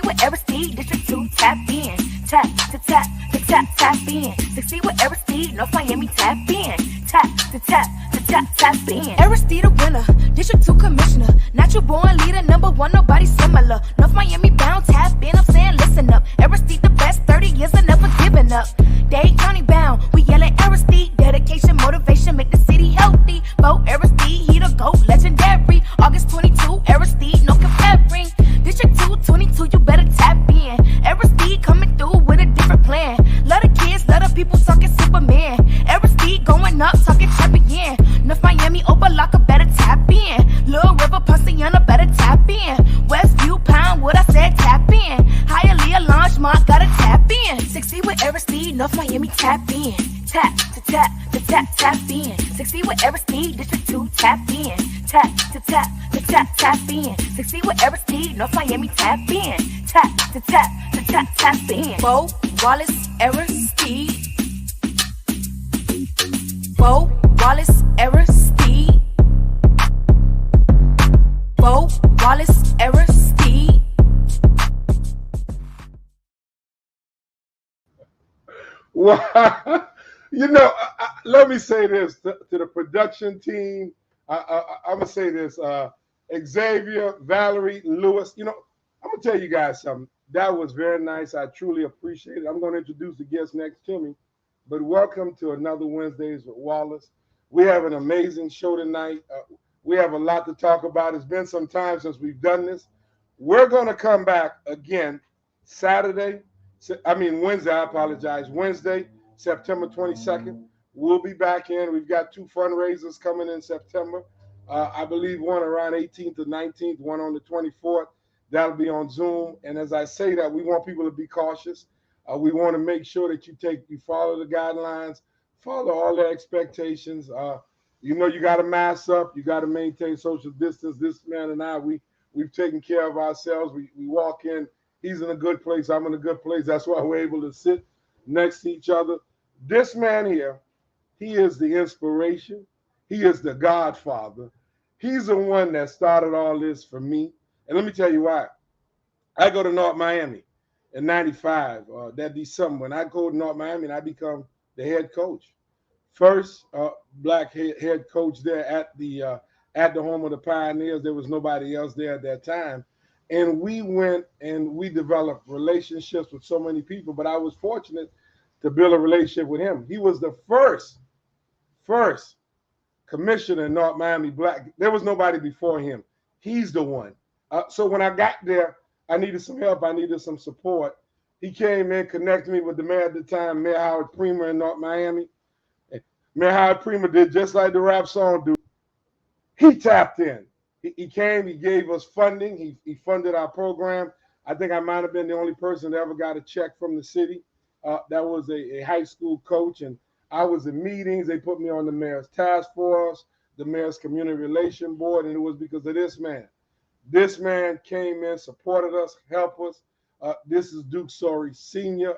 with Aristide, District 2, tap in. Tap, to tap, to tap, tap in. Succeed with Aristide, North Miami, tap in. Tap, to tap, to tap, tap in. Aristide a winner, District 2 commissioner. Natural born leader, number one, nobody similar. North Miami bound, tap in, I'm saying listen up. Aristide the best, 30 years and never giving up. Dade County bound, we yelling Aristide. Dedication, motivation, make the city healthy. Vote Aristide, he the GOAT, legendary. August 22, Aristide, no comparing. District 2, 22, you better tap in. Aristide coming through with a different plan. Love the kids, love the people talking Superman. Aristide going up, talking champion. North Miami, Opa-locka, better tap in. Little River, Ponciana, better tap in. Westview, Poundwood, I said tap in. Hialeah, Longmont, gotta tap in. Succeed with Aristide, North Miami, tap in. Tap, to tap, to tap, tap in. Succeed with Aristide, District 2, tap in. Tap, to tap, to tap, tap in. Succeed with Aristide, North Miami, tap in. Tap, to tap, to tap, tap in. Bo, Wallace, Aristide. Bo, Wallace, Aristide. Bo, Wallace, Aristide. Wow. Let me say this to the production team. I'm going to say this. Xavier, Valerie, Lewis, I'm going to tell you guys something. That was very nice. I truly appreciate it. I'm going to introduce the guest next to me. But welcome to another Wednesdays with Wallace. We have an amazing show tonight. We have a lot to talk about. It's been some time since we've done this. We're going to come back again Wednesday, Wednesday, September 22nd. We'll be back in. We've got 2 fundraisers coming in September. I believe one around 18th or 19th, one on the 24th. That'll be on Zoom. And as I say that, we want people to be cautious. We want to make sure that you follow the guidelines, follow all the expectations. You got to mask up. You got to maintain social distance. This man and I, we've taken care of ourselves. We walk in. He's in a good place. I'm in a good place. That's why we're able to sit next to each other. This man here, he is the inspiration. He is the godfather. He's the one that started all this for me. And let me tell you why. I go to North Miami in 95, that December. When I go to North Miami and I become the head coach. First black head coach there at the home of the Pioneers. There was nobody else there at that time. And we went and we developed relationships with so many people. But I was fortunate to build a relationship with him. He was the first commissioner in North Miami black. There was nobody before him. He's the one. So when I got there, I needed some help. I needed some support. He came in, connected me with the mayor at the time, Mayor Howard Prima in North Miami. Mayor Howard Prima did just like the rap song do. He tapped in. He came, he gave us funding. He funded our program. I think I might have been the only person that ever got a check from the city. That was a high school coach, and I was in meetings. They put me on the mayor's task force, the mayor's community relation board, and it was because of this man. This man came in, supported us, helped us. This is Duke Story Sr.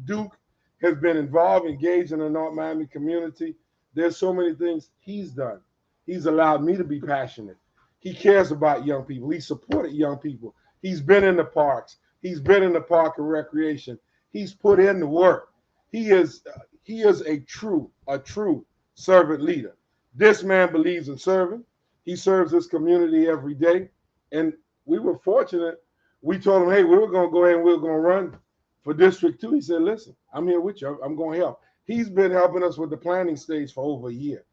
Duke has been involved, engaged in the North Miami community. There's so many things he's done. He's allowed me to be passionate. He cares about young people. He supported young people. He's been in the parks. He's been in the park of recreation. He's put in the work. He is a true servant leader. This man believes in serving. He serves his community every day. And we were fortunate. We told him, hey, we were going to go ahead and we were going to run for District 2. He said, listen, I'm here with you. I'm going to help. He's been helping us with the planning stage for over a year.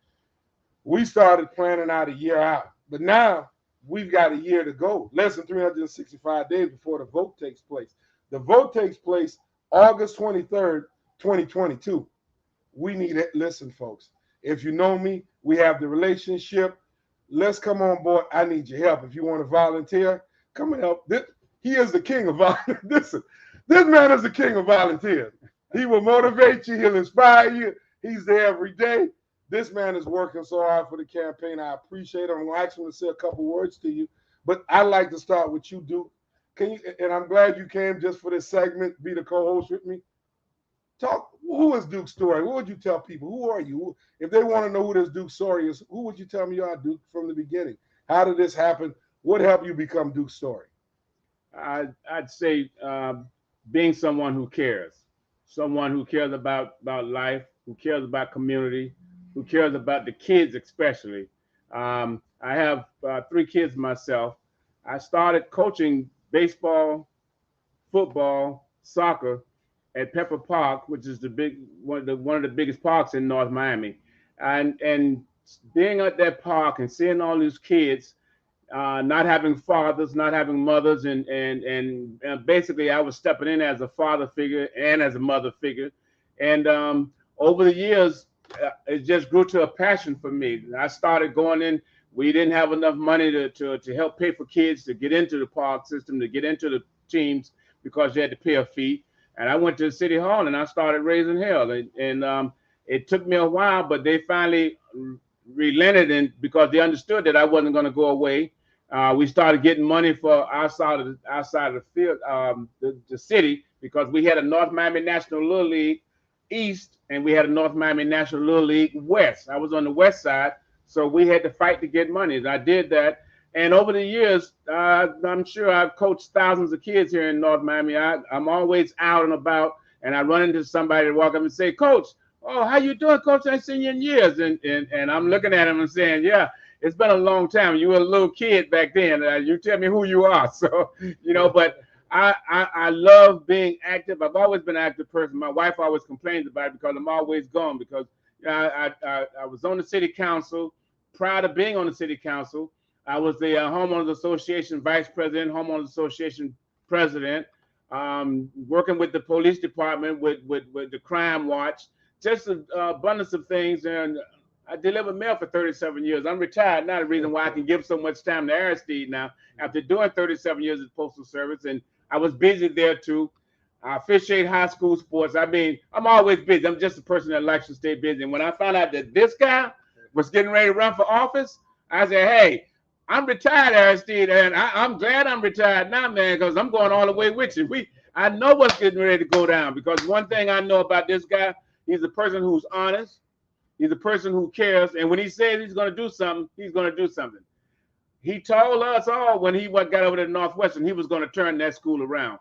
We started planning out a year out. But now we've got a year to go, less than 365 days before the vote takes place. The vote takes place August 23rd, 2022. We need it. Listen, folks, if you know me, we have the relationship. Let's come on board. I need your help. If you want to volunteer, come and help. He is the king of volunteers. Listen, this man is the king of volunteers. He will motivate you. He'll inspire you. He's there every day. This man is working so hard for the campaign. I appreciate it. I'm going to ask him to say a couple words to you, but I'd like to start with you, Duke. And I'm glad you came just for this segment, be the co-host with me. Talk, who is Duke Story? What would you tell people? Who are you? If they want to know who this Duke Story is, who would you tell me you are, Duke, from the beginning? How did this happen? What helped you become Duke Story? I'd say being someone who cares about life, who cares about community, who cares about the kids especially. I have 3 kids myself. I started coaching baseball, football, soccer at Pepper Park, which is the big one of the biggest parks in North Miami, and being at that park and seeing all these kids not having fathers, not having mothers, and basically I was stepping in as a father figure and as a mother figure, and over the years it just grew to a passion for me. I started going in. We didn't have enough money to help pay for kids to get into the park system, to get into the teams because you had to pay a fee. And I went to the city hall and I started raising hell. And it took me a while, but they finally relented and because they understood that I wasn't going to go away. We started getting money for outside of the field, the city, because we had a North Miami National Little League East and we had a North Miami National Little League West. I was on the west side, so we had to fight to get money. And I did that. And over the years, I'm sure I've coached thousands of kids here in North Miami. I'm always out and about, and I run into somebody to walk up and say, "Coach, oh, how you doing, Coach? I ain't seen you in years." And I'm looking at him and saying, "Yeah, it's been a long time. You were a little kid back then. You tell me who you are." So, but I love being active. I've always been an active person. My wife always complains about it because I'm always gone because I was on the city council. Prior to being on the city council, I was the homeowners association vice president, homeowners association president, working with the police department, with the crime watch, just an abundance of things. And I delivered mail for 37 years. I'm retired now. The reason why I can give so much time to Aristide now, after doing 37 years of postal service, and I was busy there too. I officiate high school sports. I mean, I'm always busy. I'm just a person that likes to stay busy. And when I found out that this guy was getting ready to run for office, I said, "Hey, I'm retired, Aristide, and I'm glad I'm retired now, man, because I'm going all the way with you. I know what's getting ready to go down because one thing I know about this guy, he's a person who's honest. He's a person who cares, and when he says he's going to do something, he's going to do something. He told us all when he got over to Northwestern, he was going to turn that school around.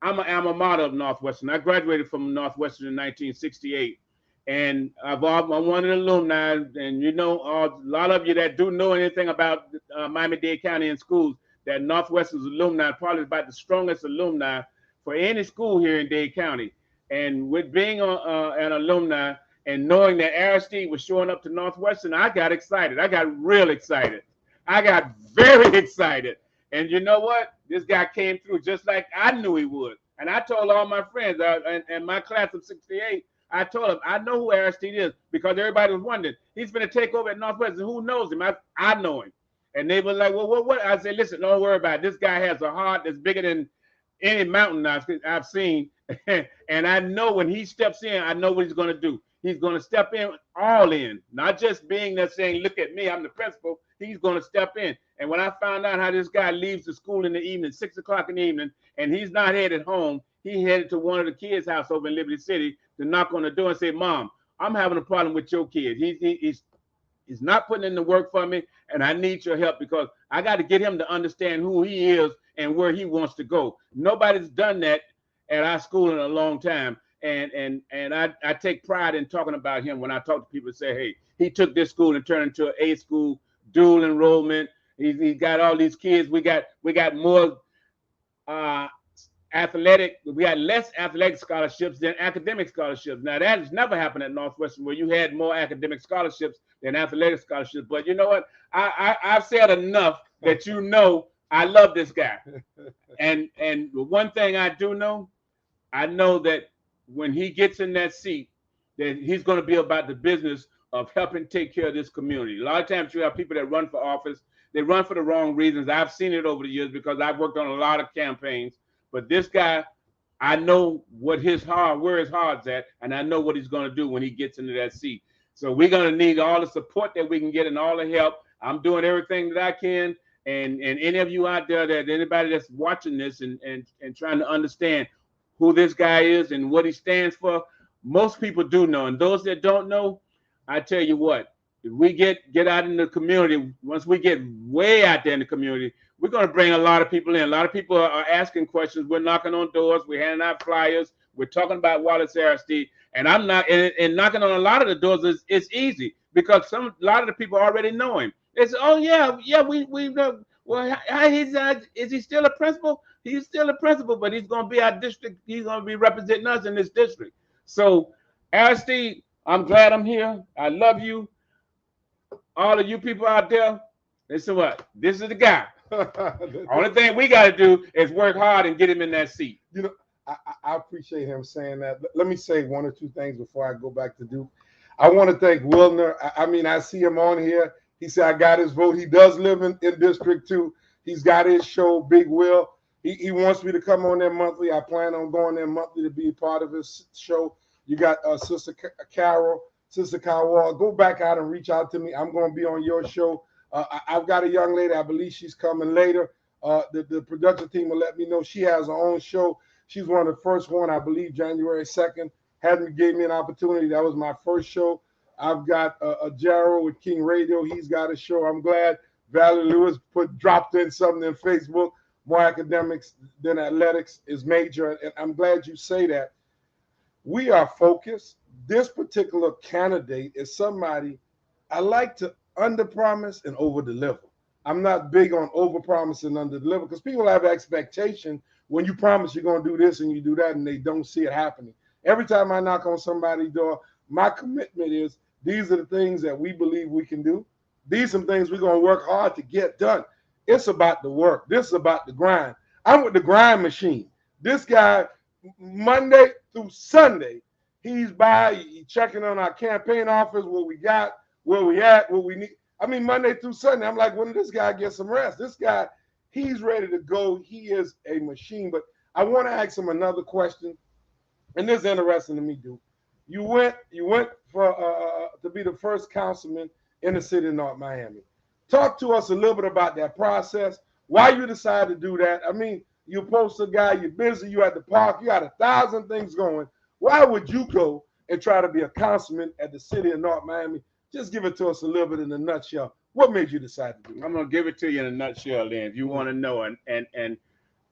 I'm an alma mater of Northwestern. I graduated from Northwestern in 1968. And I'm one of the alumni, and a lot of you that do know anything about Miami-Dade County and schools, that Northwestern's alumni probably about the strongest alumni for any school here in Dade County. And with being an alumni and knowing that Aristide was showing up to Northwestern, I got excited. I got real excited. I got very excited. And you know what? This guy came through just like I knew he would. And I told all my friends and my class of 68, I told him, I know who Aristide is because everybody was wondering. He's going to take over at Northwestern. Who knows him? I know him. And they were like, well, what? I said, listen, don't worry about it. This guy has a heart that's bigger than any mountain I've seen. And I know when he steps in, I know what he's going to do. He's going to step in all in, not just being there saying, look at me, I'm the principal. He's going to step in. And when I found out how this guy leaves the school in the evening, 6 o'clock in the evening, and he's not headed home, he headed to one of the kids' house over in Liberty City to knock on the door and say, Mom, I'm having a problem with your kid. He's not putting in the work for me, and I need your help because I got to get him to understand who he is and where he wants to go. Nobody's done that at our school in a long time. And I take pride in talking about him when I talk to people and say, hey, he took this school and turned it into an A school, dual enrollment. He got all these kids. We got more we had less athletic scholarships than academic scholarships. Now that has never happened at Northwestern where you had more academic scholarships than athletic scholarships. But you know what? I've said enough that I love this guy. And one thing I do know, I know that when he gets in that seat, that he's going to be about the business of helping take care of this community. A lot of times you have people that run for office. They run for the wrong reasons. I've seen it over the years because I've worked on a lot of campaigns. But this guy, I know where his heart's at, and I know what he's going to do when he gets into that seat. So we're going to need all the support that we can get and all the help. I'm doing everything that I can. And any of you out there, that anybody that's watching this and trying to understand who this guy is and what he stands for, most people do know. And those that don't know, I tell you what, if we get out in the community, once we get way out there in the community, we're going to bring a lot of people in. A lot of people are asking questions. We're knocking on doors. We're handing out flyers. We're talking about Wallace Aristide. And I'm not, and knocking on a lot of the doors is easy because a lot of the people already know him. It's, oh yeah, we know. Well, is he still a principal? He's still a principal, but he's going to be our district. He's going to be representing us in this district. So, Aristide, I'm glad I'm here. I love you. All of you people out there, listen what? This is the guy. Only thing we got to do is work hard and get him in that seat. You know, I appreciate him saying that. Let me say one or two things before I go back to Duke. I want to thank Wilner. I mean, I see him on here. He said, I got his vote. He does live in District 2. He's got his show, Big Will. He wants me to come on there monthly. I plan on going there monthly to be a part of his show. You got Sister Carol, Sister Kawal. Go back out and reach out to me. I'm going to be on your show. I've got a young lady. I believe she's coming later. The production team will let me know. She has her own show. She's one of the first one, I believe, January 2nd. Gave me an opportunity. That was my first show. I've got a Jarrell with King Radio. He's got a show. I'm glad Valerie Lewis dropped in something in Facebook. More academics than athletics is major. And I'm glad you say that. We are focused. This particular candidate is somebody I like to under-promise and over-deliver. I'm not big on over-promise and under-deliver because people have expectation when you promise you're going to do this and you do that and they don't see it happening. Every time I knock on somebody's door, my commitment is these are the things that we believe we can do. These are some things we're going to work hard to get done. It's about the work. This is about the grind. I'm with the grind machine. This guy, Monday through Sunday, he's checking on our campaign office, what we got, where we at, what we need. I mean, Monday through Sunday, I'm like, when did this guy get some rest? This guy, he's ready to go. He is a machine. But I want to ask him another question, and this is interesting to me, Duke. You went for to be the first councilman in the city of North Miami. Talk to us a little bit about that process, why you decided to do that. I mean, you're a poster guy, you're busy, you're at the park, you got 1,000 things going. Why would you go and try to be a councilman at the city of North Miami? Just give it to us a little bit in a nutshell. What made you decide to do that? I'm going to give it to you in a nutshell, then, if you want to know. And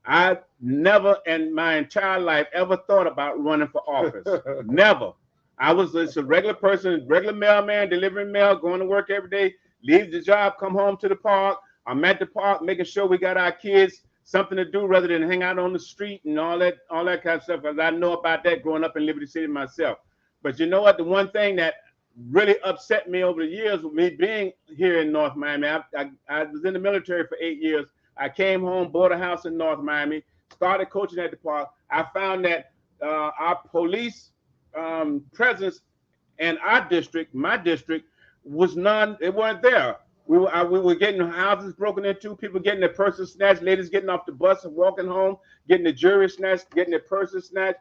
I never in my entire life ever thought about running for office. Never. I was just a regular person, regular mailman, delivering mail, going to work every day, leave the job, come home to the park. I'm at the park making sure we got our kids something to do rather than hang out on the street and all that kind of stuff, because I know about that growing up in Liberty City myself. But you know what? The one thing that really upset me over the years with me being here in North Miami, I was in the military for 8 years. I came home, bought a house in North Miami, started coaching at the park. I found that our police presence in our district, my district, was it weren't there. We were getting houses broken into, people getting their purses snatched, ladies getting off the bus and walking home, getting their jewelry snatched, getting their purses snatched,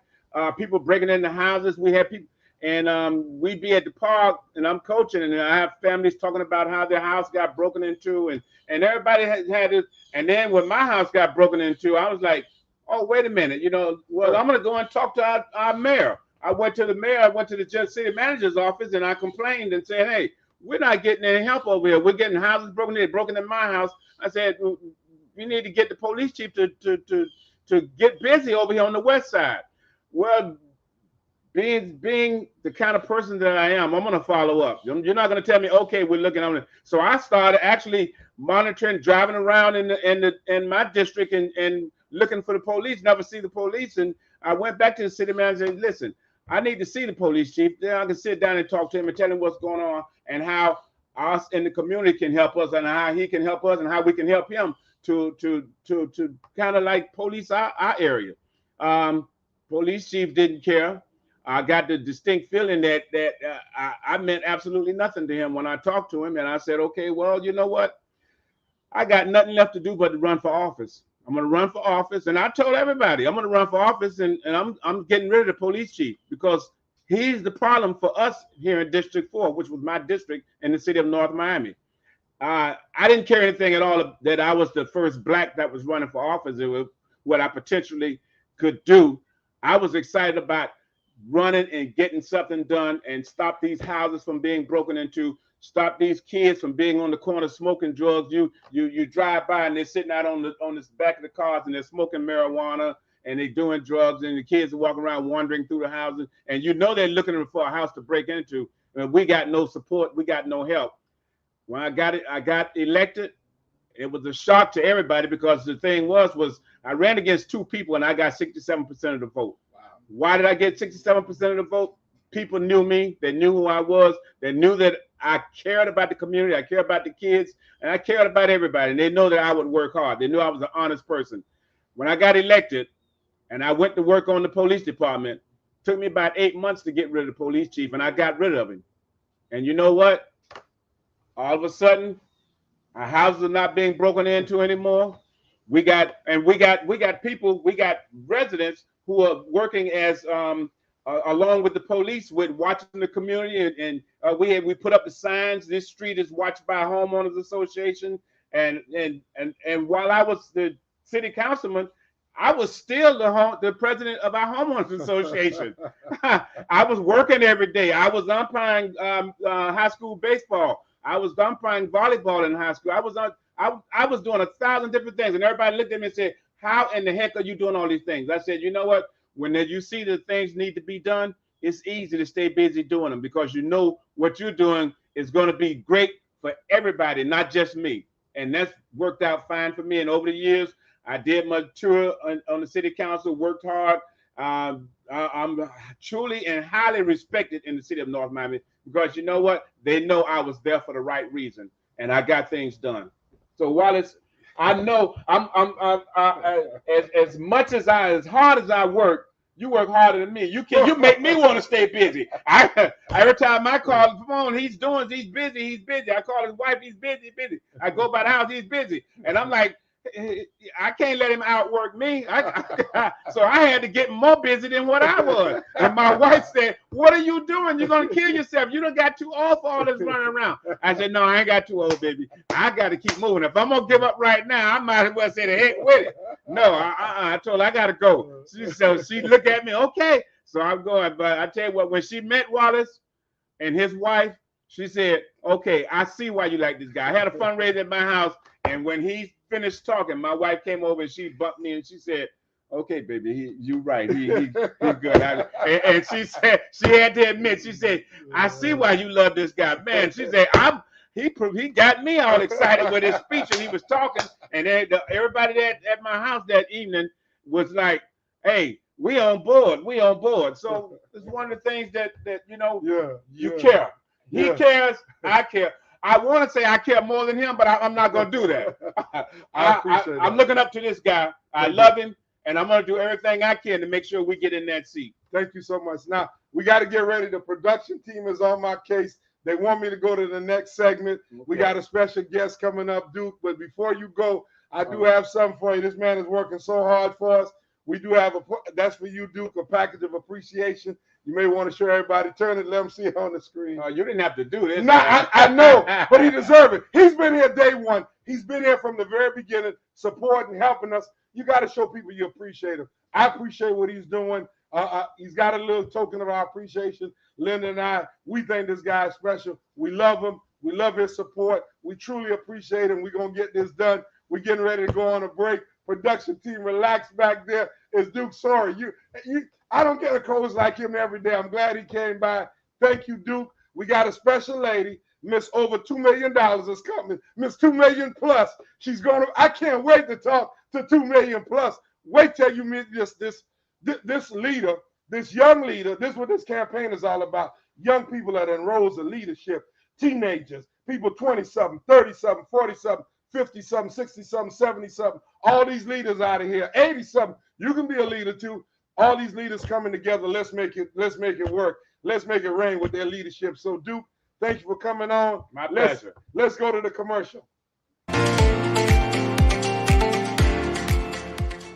people breaking into houses. We had people, and we'd be at the park, and I'm coaching, and I have families talking about how their house got broken into, and everybody had it. And then when my house got broken into, I was like, oh, wait a minute, well, I'm going to go and talk to our mayor. I went to the mayor, I went to the city manager's office, and I complained and said, hey, we're not getting any help over here. We're getting houses broken in my house. I said, we need to get the police chief to get busy over here on the west side. Well, being the kind of person that I am, I'm going to follow up. You're not going to tell me, okay, we're looking on it. So I started actually monitoring, driving around in my district and looking for the police, never see the police. And I went back to the city manager and said, listen, I need to see the police chief. Then I can sit down and talk to him and tell him what's going on and how us in the community can help us and how he can help us and how we can help him to kind of like police our area. Police chief didn't care. I got the distinct feeling that I meant absolutely nothing to him when I talked to him. And I said, okay, well, you know what? I got nothing left to do but to run for office. I'm going to run for office. And I told everybody, I'm going to run for office, and I'm getting rid of the police chief because he's the problem for us here in District 4, which was my district in the city of North Miami. I didn't care anything at all that I was the first black that was running for office. It was what I potentially could do. I was excited about running and getting something done and stop these houses from being broken into, stop these kids from being on the corner smoking drugs. You drive by and they're sitting out on the back of the cars and they're smoking marijuana and they're doing drugs, and the kids are walking around wandering through the houses, and you know they're looking for a house to break into, and we got no support, we got no help. When I got elected, it was a shock to everybody, because the thing was I ran against two people and I got 67% of the vote. Wow. Why did I get 67% of the vote? People knew me. They knew who I was. They knew that I cared about the community. I cared about the kids, and I cared about everybody. And they know that I would work hard. They knew I was an honest person. When I got elected and I went to work on the police department, it took me about 8 months to get rid of the police chief, and I got rid of him. And you know what? All of a sudden, our houses are not being broken into anymore. We got people, we got residents who are working as along with the police with watching the community, and we put up the signs. This street is watched by a homeowners association, and while I was the city councilman, I was still the president of our homeowners association. I was working every day. I was umpiring high school baseball. I was umpiring volleyball in high school. I was doing 1,000 different things, and everybody looked at me and said, "How in the heck are you doing all these things?" I said, "You know what? When you see that things need to be done, it's easy to stay busy doing them, because you know what you're doing is going to be great for everybody, not just me." And that's worked out fine for me. And over the years, I did my tour on the city council, worked hard. I'm truly and highly respected in the city of North Miami, because you know what? They know I was there for the right reason, and I got things done. So Wallace, I know as much as as hard as I work, you work harder than me. You make me want to stay busy. Every time I call the phone, he's busy. I call his wife, he's busy. I go by the house, he's busy, and I'm like, I can't let him outwork me. So I had to get more busy than what I was. And my wife said, "What are you doing? You're going to kill yourself. You done got too old for all this running around." I said, "No, I ain't got too old, baby. I got to keep moving. If I'm going to give up right now, I might as well say the heck with it." No, I told her I got to go. So she looked at me, okay. So I'm going. But I tell you what, when she met Wallace and his wife, she said, "Okay, I see why you like this guy." I had a fundraiser at my house, and when he finished talking, my wife came over and she bumped me and she said, "Okay, baby, you right. He's good." And she said, she had to admit, she said, "I see why you love this guy, man." She said, he got me all excited with his speech, and he was talking, and everybody at my house that evening was like, "Hey, we on board." So it's one of the things that you know, you care. He cares, I care. I want to say I care more than him, but I'm not going to do that. I'm looking up to this guy. I love him, and I'm going to do everything I can to make sure we get in that seat. Thank you so much. Now, we got to get ready. The production team is on my case. They want me to go to the next segment. Okay. We got a special guest coming up, Duke. But before you go, I do have something for you. This man is working so hard for us. We do have that's for you, Duke, a package of appreciation. You may want to show everybody. Turn it, let them see it on the screen. You didn't have to do this. No, I know, but he deserves it. He's been here day one. He's been here from the very beginning, supporting, helping us. You got to show people you appreciate him. I appreciate what he's doing. He's got a little token of our appreciation. Linda and I, we think this guy is special. We love him. We love his support. We truly appreciate him. We're going to get this done. We're getting ready to go on a break. Production team, relax back there. It's Duke. Sorry, I don't get a coach like him every day. I'm glad he came by. Thank you, Duke. We got a special lady, Miss over $2 million is coming. Miss $2 million plus. She's going to, I can't wait to talk to $2 million plus. Wait till you meet this leader, this young leader. This is what this campaign is all about. Young people that enrolls in leadership, teenagers, people 20-something, 30-something, 40-something, 50-something, 60-something, 70-something. All these leaders out of here, 80-something. You can be a leader too. All these leaders coming together. Let's make it work. Let's make it rain with their leadership. So, Duke, thank you for coming on. My pleasure. Let's go to the commercial.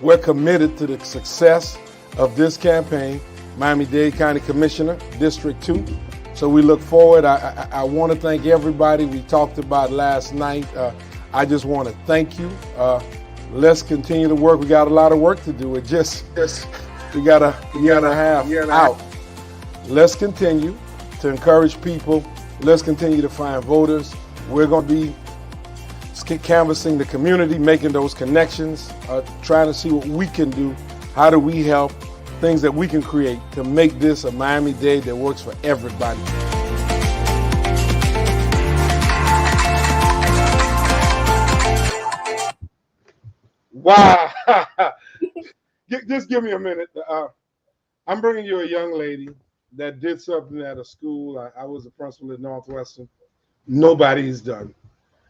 We're committed to the success of this campaign. Miami-Dade County Commissioner, District 2. So we look forward. I want to thank everybody we talked about last night. I just want to thank you. Let's continue to work. We got a lot of work to do. We got a year and a half out. Let's continue to encourage people. Let's continue to find voters. We're going to be canvassing the community, making those connections, trying to see what we can do. How do we help? Things that we can create to make this a Miami Day that works for everybody. Wow. Just give me a minute. I'm bringing you a young lady that did something at a school. I was a principal at Northwestern. Nobody's done.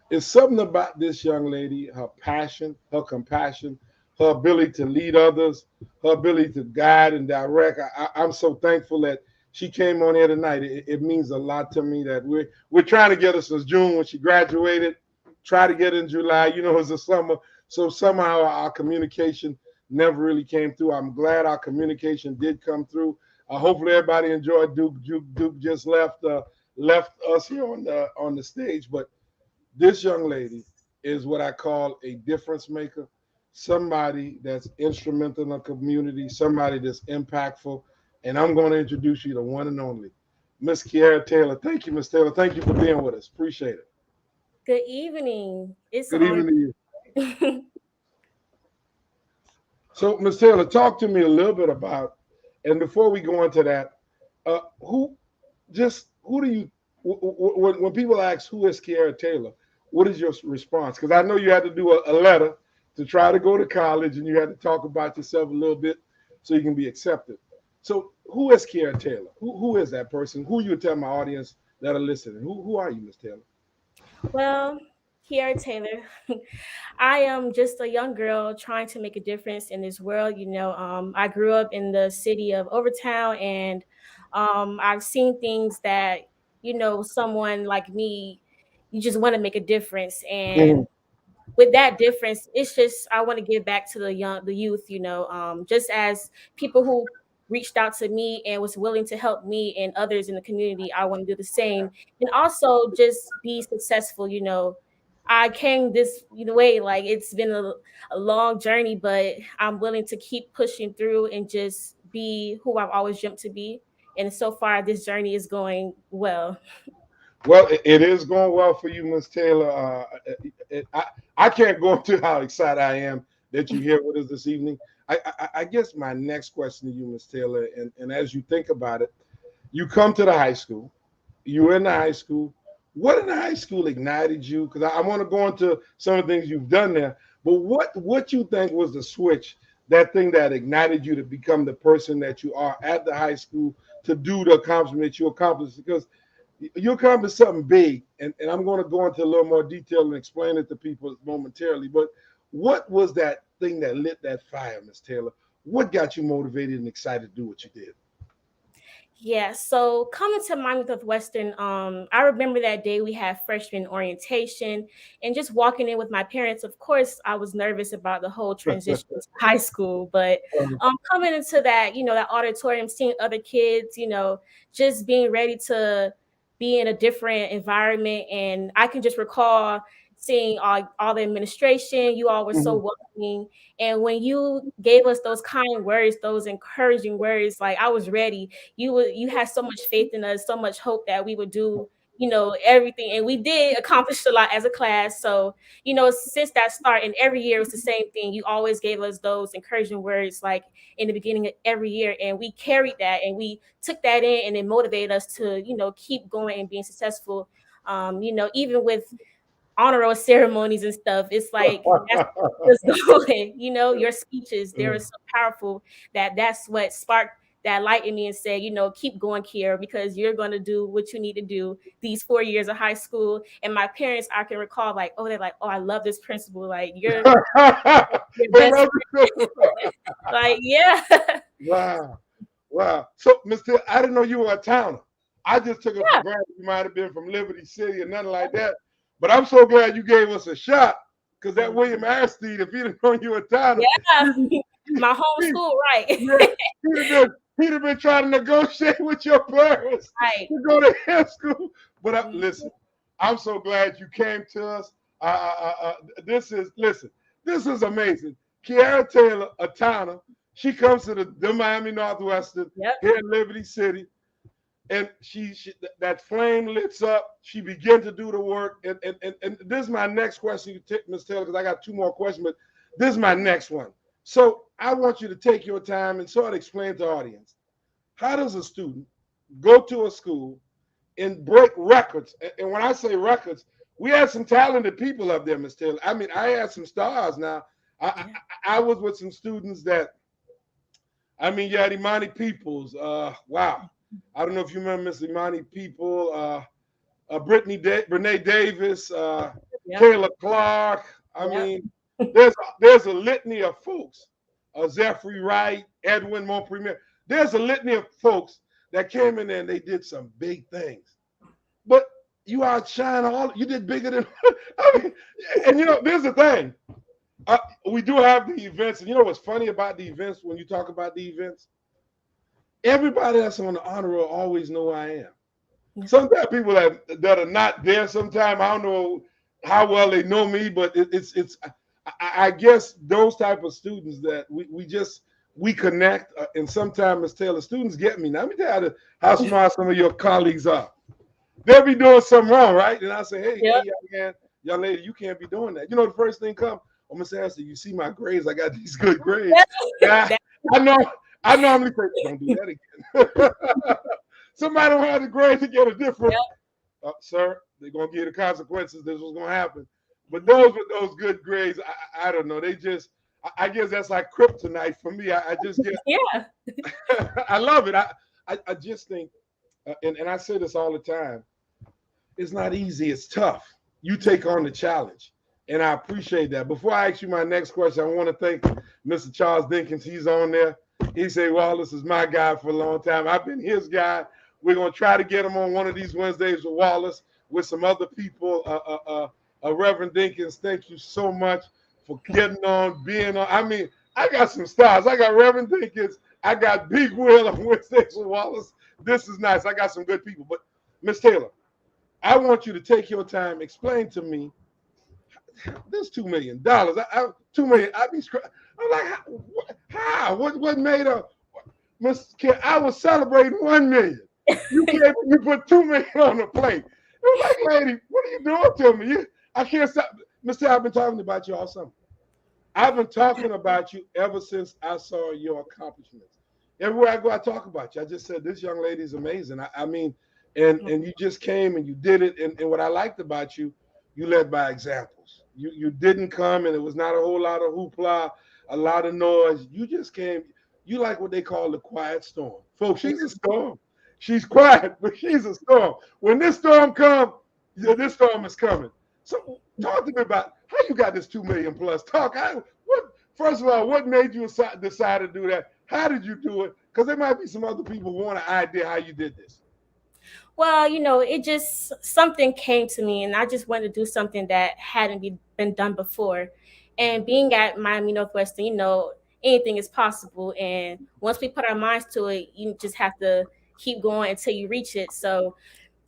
It's something about this young lady, her passion, her compassion, her ability to lead others, her ability to guide and direct. I'm so thankful that she came on here tonight. It means a lot to me that we're trying to get her since June when she graduated. Try to get in July. You know, it's the summer. So somehow our communication never really came through. I'm glad our communication did come through. Hopefully everybody enjoyed Duke. Duke just left us here on the stage, but this young lady is what I call a difference maker, somebody that's instrumental in the community, somebody that's impactful, and I'm going to introduce you to one and only Miss Kiara Taylor. Thank you, Miss Taylor. Thank you for being with us. Appreciate it. Good evening. It's Good on. evening to you. So, Ms. Taylor, talk to me a little bit about, and before we go into that, who do you, when people ask who is Kiara Taylor, what is your response? Because I know you had to do a letter to try to go to college, and you had to talk about yourself a little bit so you can be accepted. So, who is Kiara Taylor? Who is that person? Who you would tell my audience that are listening? Who are you, Ms. Taylor? Well, Kiara Taylor. I am just a young girl trying to make a difference in this world. I grew up in the city of Overtown, and I've seen things that, someone like me, you just want to make a difference. Mhm. And with that difference, it's just I want to give back to the youth, just as people who reached out to me and was willing to help me and others in the community. I want to do the same, and also just be successful. I came this way, like it's been a long journey, but I'm willing to keep pushing through and just be who I've always dreamt to be. And so far, this journey is going well. Well, it is going well for you, Ms. Taylor. I can't go into how excited I am that you're here with us this evening. I guess my next question to you, Ms. Taylor, and as you think about it, you come to the high school, you're in the high school. What in the high school ignited you? Because I want to go into some of the things you've done there, but what you think was the switch, that thing that ignited you to become the person that you are at the high school, to do the accomplishment that you accomplished? Because you accomplished something big, and I'm going to go into a little more detail and explain it to people momentarily. But what was that thing that lit that fire, Miss Taylor? What got you motivated and excited to do what you did? Yeah, so coming to Miami Northwestern, I remember that day we had freshman orientation and just walking in with my parents. Of course, I was nervous about the whole transition to high school, but coming into that, that auditorium, seeing other kids, just being ready to be in a different environment. And I can just recall seeing all the administration, you all were so welcoming. And when you gave us those kind words, those encouraging words, like I was ready. You had so much faith in us, so much hope that we would do, everything. And we did accomplish a lot as a class. So, since that start, and every year it was the same thing. You always gave us those encouraging words, like in the beginning of every year. And we carried that and we took that in, and it motivated us to, keep going and being successful. Even with honor roll ceremonies and stuff, it's like that's what's going. Your speeches, they were so powerful that's what sparked that light in me and said, keep going, Kiara, because you're going to do what you need to do these 4 years of high school. And my parents, I can recall, like, oh, they're like, oh, I love this principal, like you're your They best love friend. you. Like, yeah. Wow. Wow. So, Mr. I didn't know you were a towner. I just took it for Yeah. granted you might have been from Liberty City or nothing like that. But I'm so glad you gave us a shot, because that William Aristide, if he didn't know you were a towner, Yeah. he, My home he, school, right. he'd have been trying to negotiate with your parents Right. to go to high school. But Mhm. listen, I'm so glad you came to us. This is amazing. Kiara Taylor, a towner, she comes to the Miami Northwestern Yep. here in Liberty City. And she that flame lit up. She began to do the work. And this is my next question, Ms. Taylor, because I got two more questions, but this is my next one. So I want you to take your time and sort of explain to the audience, how does a student go to a school and break records? And when I say records, we had some talented people up there, Ms. Taylor. I mean, I had some stars now. I was with some students that, I mean, you had Imani Peoples. Wow. I don't know if you remember Miss Imani People, Brene Davis, Kayla Clark. I mean, there's a litany of folks. Zephyr Wright, Edwin Montpremier. There's a litany of folks that came in there and they did some big things. But you outshine all. You did bigger than. I mean, and there's the thing. We do have the events, and you know what's funny about the events when you talk about the events? Everybody that's on the honor roll always know who I am. Yeah. Sometimes people that are not there, sometimes I don't know how well they know me, but I guess those type of students that we connect, and sometimes, Ms. Taylor, students get me. Now, let me tell you how smart some of your colleagues are. They'll be doing something wrong, right? And I say, hey, young lady, you can't be doing that. The first thing comes, I'm gonna say, you see my grades? I got these good grades. I normally say, don't do that again. Somebody don't have the grades to get a different. Sir, they're gonna give you the consequences. This was gonna happen. But those with those good grades, I don't know. They just, I guess that's like kryptonite for me. I just get, I love it. I just think, and I say this all the time, it's not easy. It's tough. You take on the challenge. And I appreciate that. Before I ask you my next question, I want to thank Mr. Charles Dinkins. He's on there. He said, Wallace is my guy for a long time. I've been his guy. We're going to try to get him on one of these Wednesdays with Wallace, with some other people. Reverend Dinkins, thank you so much for getting on, being on. I mean, I got some stars. I got Reverend Dinkins. I got Big Will on Wednesdays with Wallace. This is nice. I got some good people. But, Ms. Taylor, I want you to take your time, explain to me, this $2 million. $2 million. I'm like, how? What made a Miss Kim? I was celebrating $1 million. You put $2 million on the plate. It was like, lady, what are you doing to me? I can't stop. Mister, I've been talking about you all summer. I've been talking about you ever since I saw your accomplishments. Everywhere I go, I talk about you. I just said, this young lady is amazing. I mean, and you just came and you did it. And what I liked about you, you led by examples. You didn't come and it was not a whole lot of hoopla, a lot of noise. You just came. You like what they call the quiet storm. Folks, she's a storm. She's quiet, but she's a storm. When this storm comes, this storm is coming. So talk to me about how you got this $2 million plus. First of all, what made you decide to do that? How did you do it? Because there might be some other people who want an idea how you did this. Well, it just, something came to me and I just wanted to do something that hadn't been done before. And being at Miami Northwestern, anything is possible. And once we put our minds to it, you just have to keep going until you reach it. So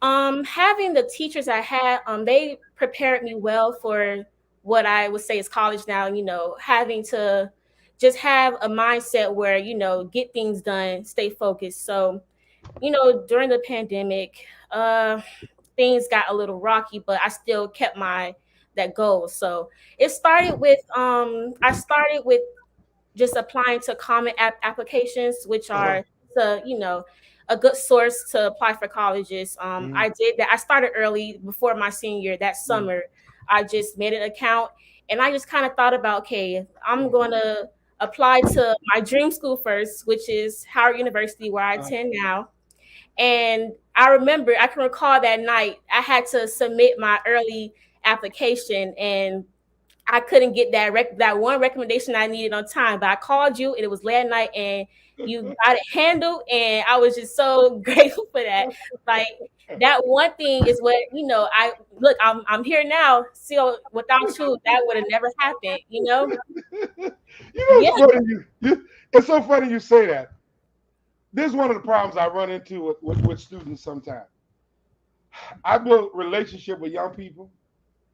having the teachers I had, they prepared me well for what I would say is college now, having to just have a mindset where, get things done, stay focused. So during the pandemic, things got a little rocky, but I still kept that goal. So it started with I started with just applying to common applications, which are a good source to apply for colleges. I did that. I started early before my senior year that summer. I just made an account and I just kind of thought about, okay, I'm going to apply to my dream school first, which is Howard University, where I attend now. And I can recall that night I had to submit my early application and I couldn't get that one recommendation I needed on time, but I called you and it was late at night and you got it handled. And I was just so grateful for that. Like that one thing is what, I'm here now. So without you, that would have never happened, It's so funny you say that. This is one of the problems I run into with students sometimes. I build relationship with young people,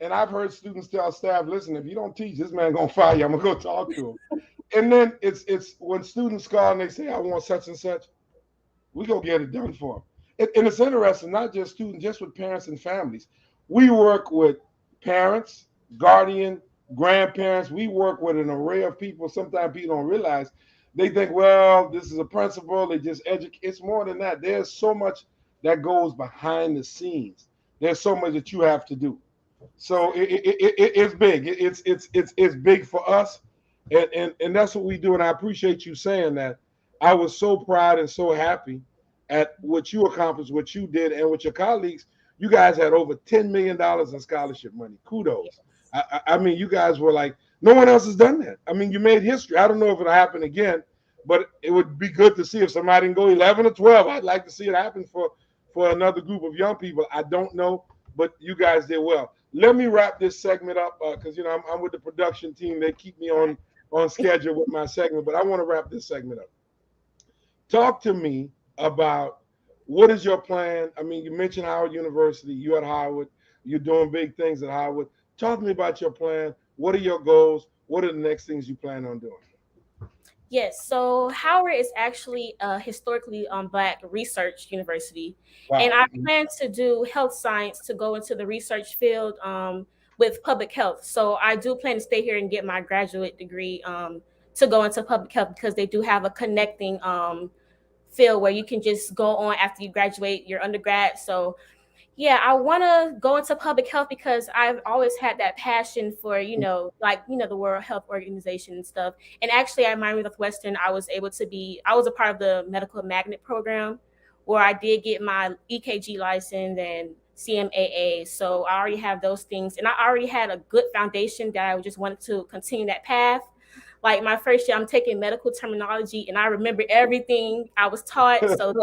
and I've heard students tell staff, listen, if you don't teach, this man going to fire you. I'm going to go talk to him. And then it's when students call and they say, I want such and such, we go get it done for them. And it's interesting, not just students, just with parents and families. We work with parents, guardian, grandparents. We work with an array of people. Sometimes people don't realize. They think, well, this is a principal. They just educate. It's more than that. There's so much that goes behind the scenes. There's so much that you have to do. So it's big. It's big for us, and that's what we do. And I appreciate you saying that. I was so proud and so happy at what you accomplished, what you did, and with your colleagues. You guys had over $10 million in scholarship money. Kudos. I mean, you guys were like, no one else has done that. I mean, you made history. I don't know if it'll happen again, but it would be good to see if somebody can go 11 or 12. I'd like to see it happen for another group of young people. I don't know, but you guys did well. Let me wrap this segment up because I'm with the production team. They keep me on schedule with my segment, but I want to wrap this segment up. Talk to me about what is your plan. I mean, you mentioned Howard University. You're at Howard. You're doing big things at Howard. Talk to me about your plan. What are your goals? What are the next things you plan on doing? Yes, so Howard is actually a historically Black research university, Wow. and I plan to do health science to go into the research field with public health. So I do plan to stay here and get my graduate degree to go into public health because they do have a connecting field where you can just go on after you graduate your undergrad. So yeah, I want to go into public health because I've always had that passion for, the World Health Organization and stuff. And actually at Miami Northwestern, I was a part of the medical magnet program where I did get my EKG license and CMAA. So I already have those things. And I already had a good foundation that I just wanted to continue that path. Like my first year, I'm taking medical terminology, and I remember everything I was taught. So,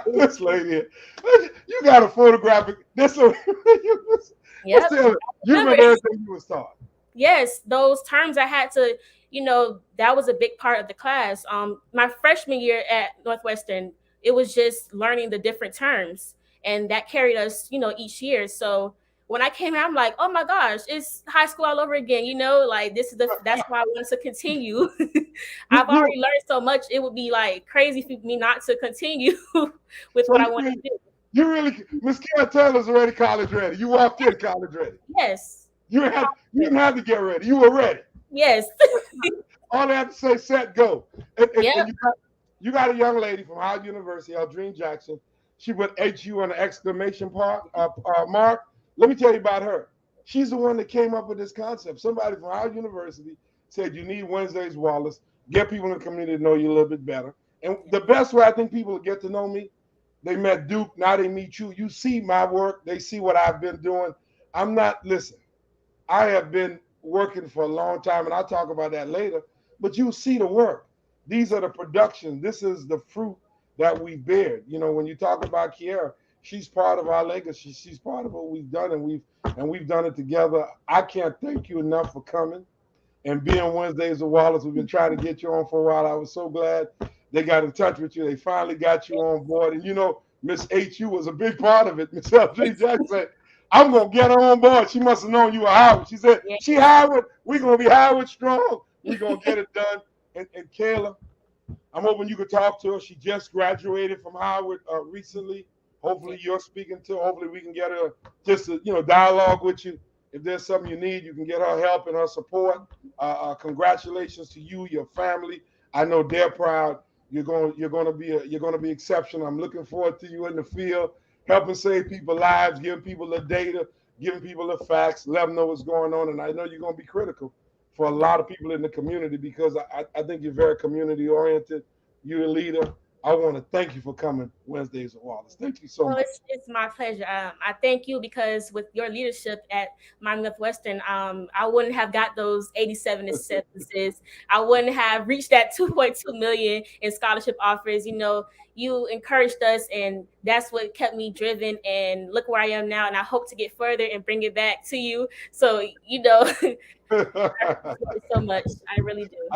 this lady, you got a photographic. This, yep. you remember everything you was taught. Yes, those terms I had to, that was a big part of the class. My freshman year at Northwestern, it was just learning the different terms, and that carried us, each year. So when I came out, I'm like, oh my gosh, it's high school all over again. That's why I wanted to continue. I've already learned so much. It would be like crazy for me not to continue with what I want to do. You really, Miss Kiara Taylor's already college ready. You walked in college ready. Yes. You didn't have to get ready. You were ready. Yes. All they have to say, set, go. And you got a young lady from Howard University, Aldrine Jackson. She put HU on the exclamation mark. Let me tell you about her. She's the one that came up with this concept. Somebody from Howard University said you need Wednesdays, Wallace. Get people in the community to know you a little bit better. And the best way I think people get to know me, they met Duke, now they meet you. You see my work. They see what I've been doing. I have been working for a long time, and I'll talk about that later, but you see the work. These are the productions. This is the fruit that we bear. When you talk about Kiara, she's part of our legacy. She's part of what we've done, and we've done it together. I can't thank you enough for coming and being Wednesdays with Wallace. We've been trying to get you on for a while. I was so glad they got in touch with you. They finally got you on board. And Miss HU was a big part of it. Miss L.J. Jackson said, I'm going to get her on board. She must have known you were Howard. She said, she Howard. We're going to be Howard strong. We're going to get it done. And Kayla, I'm hoping you could talk to her. She just graduated from Howard recently. Hopefully you're speaking to her. Hopefully we can get her just to, dialogue with you. If there's something you need, you can get her help and her support. Congratulations to you, your family. I know they're proud. You're going to be exceptional. I'm looking forward to you in the field, helping save people's lives, giving people the data, giving people the facts, let them know what's going on. And I know you're going to be critical for a lot of people in the community because I think you're very community oriented. You're a leader. I want to thank you for coming Wednesdays at Wallace. Thank you so much. It's my pleasure. I thank you because with your leadership at Miami Northwestern, I wouldn't have got those 87 acceptances. I wouldn't have reached that 2.2 million in scholarship offers. You encouraged us, and that's what kept me driven. And look where I am now, and I hope to get further and bring it back to you. So, I appreciate it so much. I really do.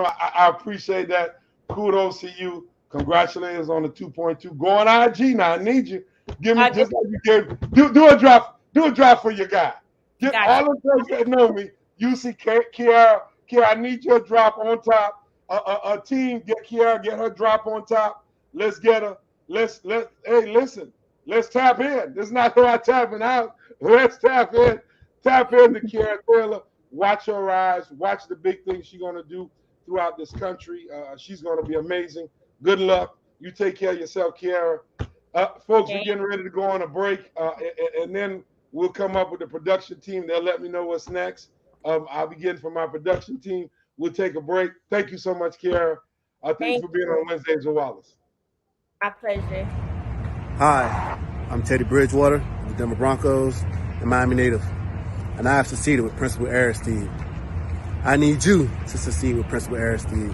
I appreciate that. Kudos to you. Congratulations on the 2.2. Go on IG now. I need you. Give me just like you gave. Do a drop. Do a drop for your guy. Get all the folks that know me. You see Kiara. I need your drop on top. A team get Kiara, get her drop on top. Let's get her. Hey, listen. Let's tap in. This is not about tapping out. Let's tap in. Tap into Kiara Taylor. Watch her rise. Watch the big things she's going to do throughout this country. She's going to be amazing. Good luck. You take care of yourself, Kiara. Folks, we're getting ready to go on a break, and then we'll come up with the production team. They'll let me know what's next. I'll be getting from my production team. We'll take a break. Thank you so much, Kiara. Thank you for being on Wednesdays with Wallace. My pleasure. Hi, I'm Teddy Bridgewater of the Denver Broncos and Miami native, and I have succeeded with Principal Aristide. I need you to succeed with Principal Aristide.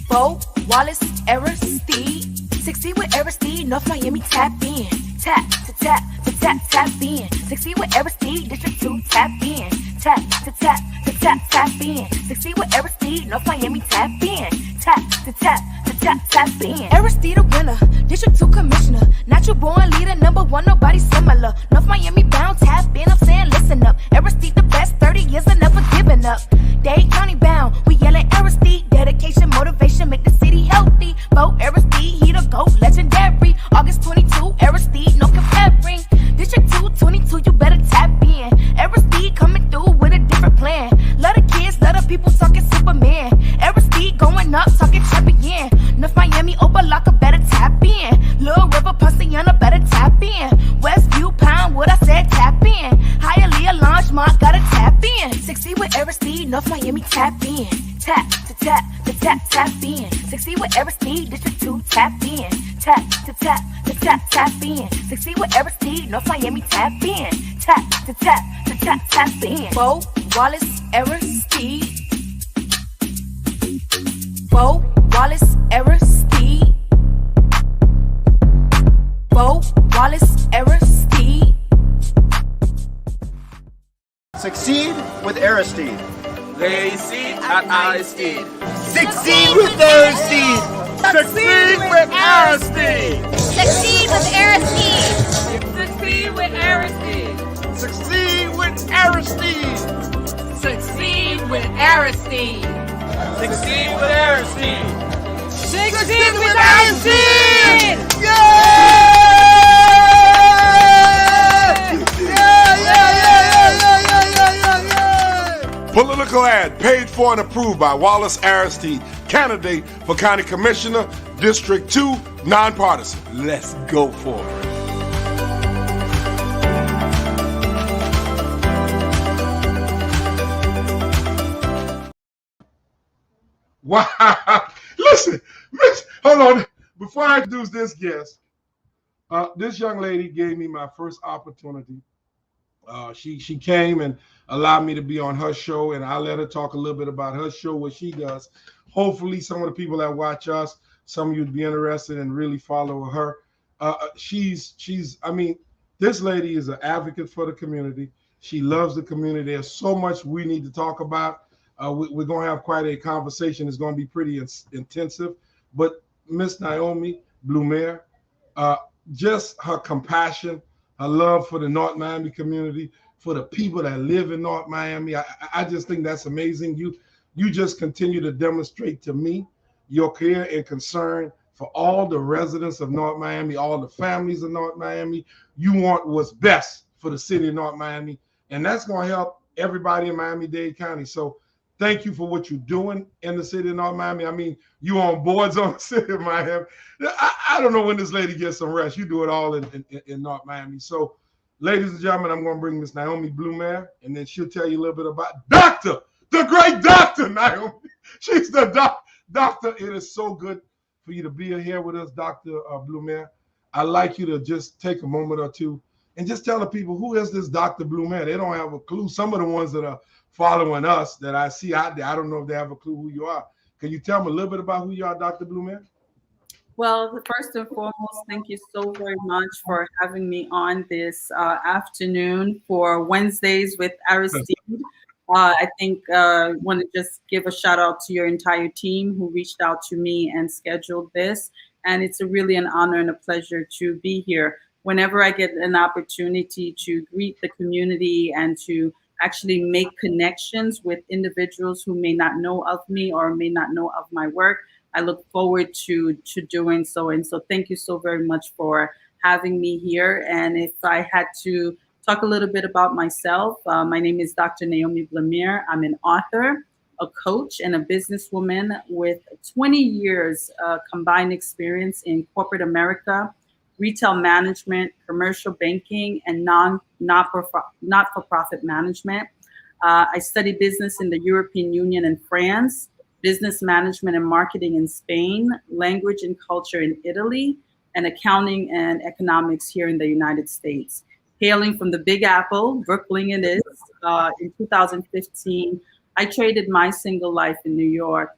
Bo, Wallace, Aristide. Succeed with Aristide, North Miami, tap in. Tap to tap to tap, tap in. Succeed with Aristide, District 2, tap in. Tap to tap to tap, tap in. Succeed with Aristide, North Miami, tap in. Tap to tap to tap, tap in. Aristide a winner, District 2 commissioner. Natural born leader, number one, nobody similar. North Miami bound, tap in, I'm saying listen up. Aristide the best, 30 years and never giving up. Dade County bound, we yelling Aristide. Dedication, motivation, make the city healthy. Vote Aristide, he the GOAT, legendary. August 22, Aristide, no comparing. District 2, 22, you better tap in. Aristide coming through with a different plan. Love the kids, love the people talking Superman. Aristide going up, talking champion. North Miami, Opa-locka, better tap in. Little River, Pasadena, better tap in. Westview, Pinewood, I said tap in. Hialeah, Longmont, gotta tap in. Succeed with Aristide, North Miami, tap in. Tap to tap to tap, tap in. Succeed with Aristide, District 2, tap in. Tap to tap to tap, tap in. Succeed with Aristide, North Miami, tap in. Tap to tap to tap, tap in. Bo, Wallace, Aristide. Bo, Wallace, Aristide. Bo, Wallace, Aristide. Succeed with Aristide. Lazy at Aristide. Succeed with Aristide. Succeed with Aristide. Succeed with Aristide. Succeed with Aristide. Succeed with Aristide. Succeed with Aristide. Succeed with Aristide. Succeed with Aristide. Political ad paid for and approved by Wallace Aristide, candidate for County Commissioner, District 2, nonpartisan. Let's go for it. Wow. Listen, hold on. Before I introduce this guest, this young lady gave me my first opportunity. She came and allowed me to be on her show, and I let her talk a little bit about her show, what she does. Hopefully, some of the people that watch us, some of you'd be interested and really follow her. I mean, this lady is an advocate for the community. She loves the community. There's so much we need to talk about. We're going to have quite a conversation. It's going to be pretty intensive. But Miss Naomi Blemir, just her compassion, her love for the North Miami community, for the people that live in North Miami. I just think that's amazing. You just continue to demonstrate to me your care and concern for all the residents of North Miami, all the families of North Miami. You want what's best for the city of North Miami, and that's going to help everybody in Miami-Dade County. So thank you for what you're doing in the city of North Miami. I mean, you on boards on the city of Miami. I don't know when this lady gets some rest. You do it all in North Miami. So, ladies and gentlemen, I'm going to bring Miss Naomi Blemir, and then she'll tell you a little bit about the great Dr. Naomi. She's the doctor. It is so good for you to be here with us, Dr. Blemir. I'd like you to just take a moment or two and just tell the people, who is this Dr. Blemir? They don't have a clue. Some of the ones that are following us that I see out there, I don't know if they have a clue who you are. Can you tell them a little bit about who you are, Dr. Blemir? Well, first and foremost, thank you so very much for having me on this afternoon for Wednesdays with Aristide. I think I want to just give a shout out to your entire team who reached out to me and scheduled this. And it's really an honor and a pleasure to be here. Whenever I get an opportunity to greet the community and to actually make connections with individuals who may not know of me or may not know of my work. I look forward to doing so. And so thank you so very much for having me here. And if I had to talk a little bit about myself, my name is Dr. Naomi Blemir. I'm an author, a coach, and a businesswoman with 20 years combined experience in corporate America, retail management, commercial banking, and not-for-profit management. I studied business in the European Union and France, business management and marketing in Spain, language and culture in Italy, and accounting and economics here in the United States. Hailing from the Big Apple, Brooklyn it is, in 2015, I traded my single life in New York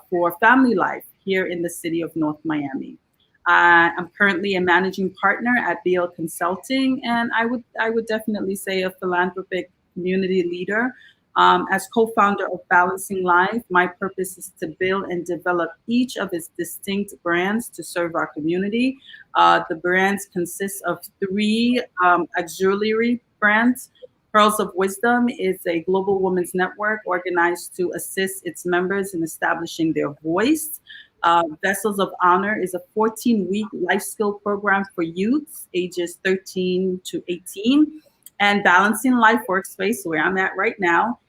for family life here in the city of North Miami. I'm currently a managing partner at BL Consulting, and I would definitely say a philanthropic community leader. As co-founder of Balancing Life, my purpose is to build and develop each of its distinct brands to serve our community. The brands consist of 3 auxiliary brands. Pearls of Wisdom is a global women's network organized to assist its members in establishing their voice. Vessels of Honor is a 14-week life skill program for youths ages 13 to 18. And Balancing Life Workspace, where I'm at right now,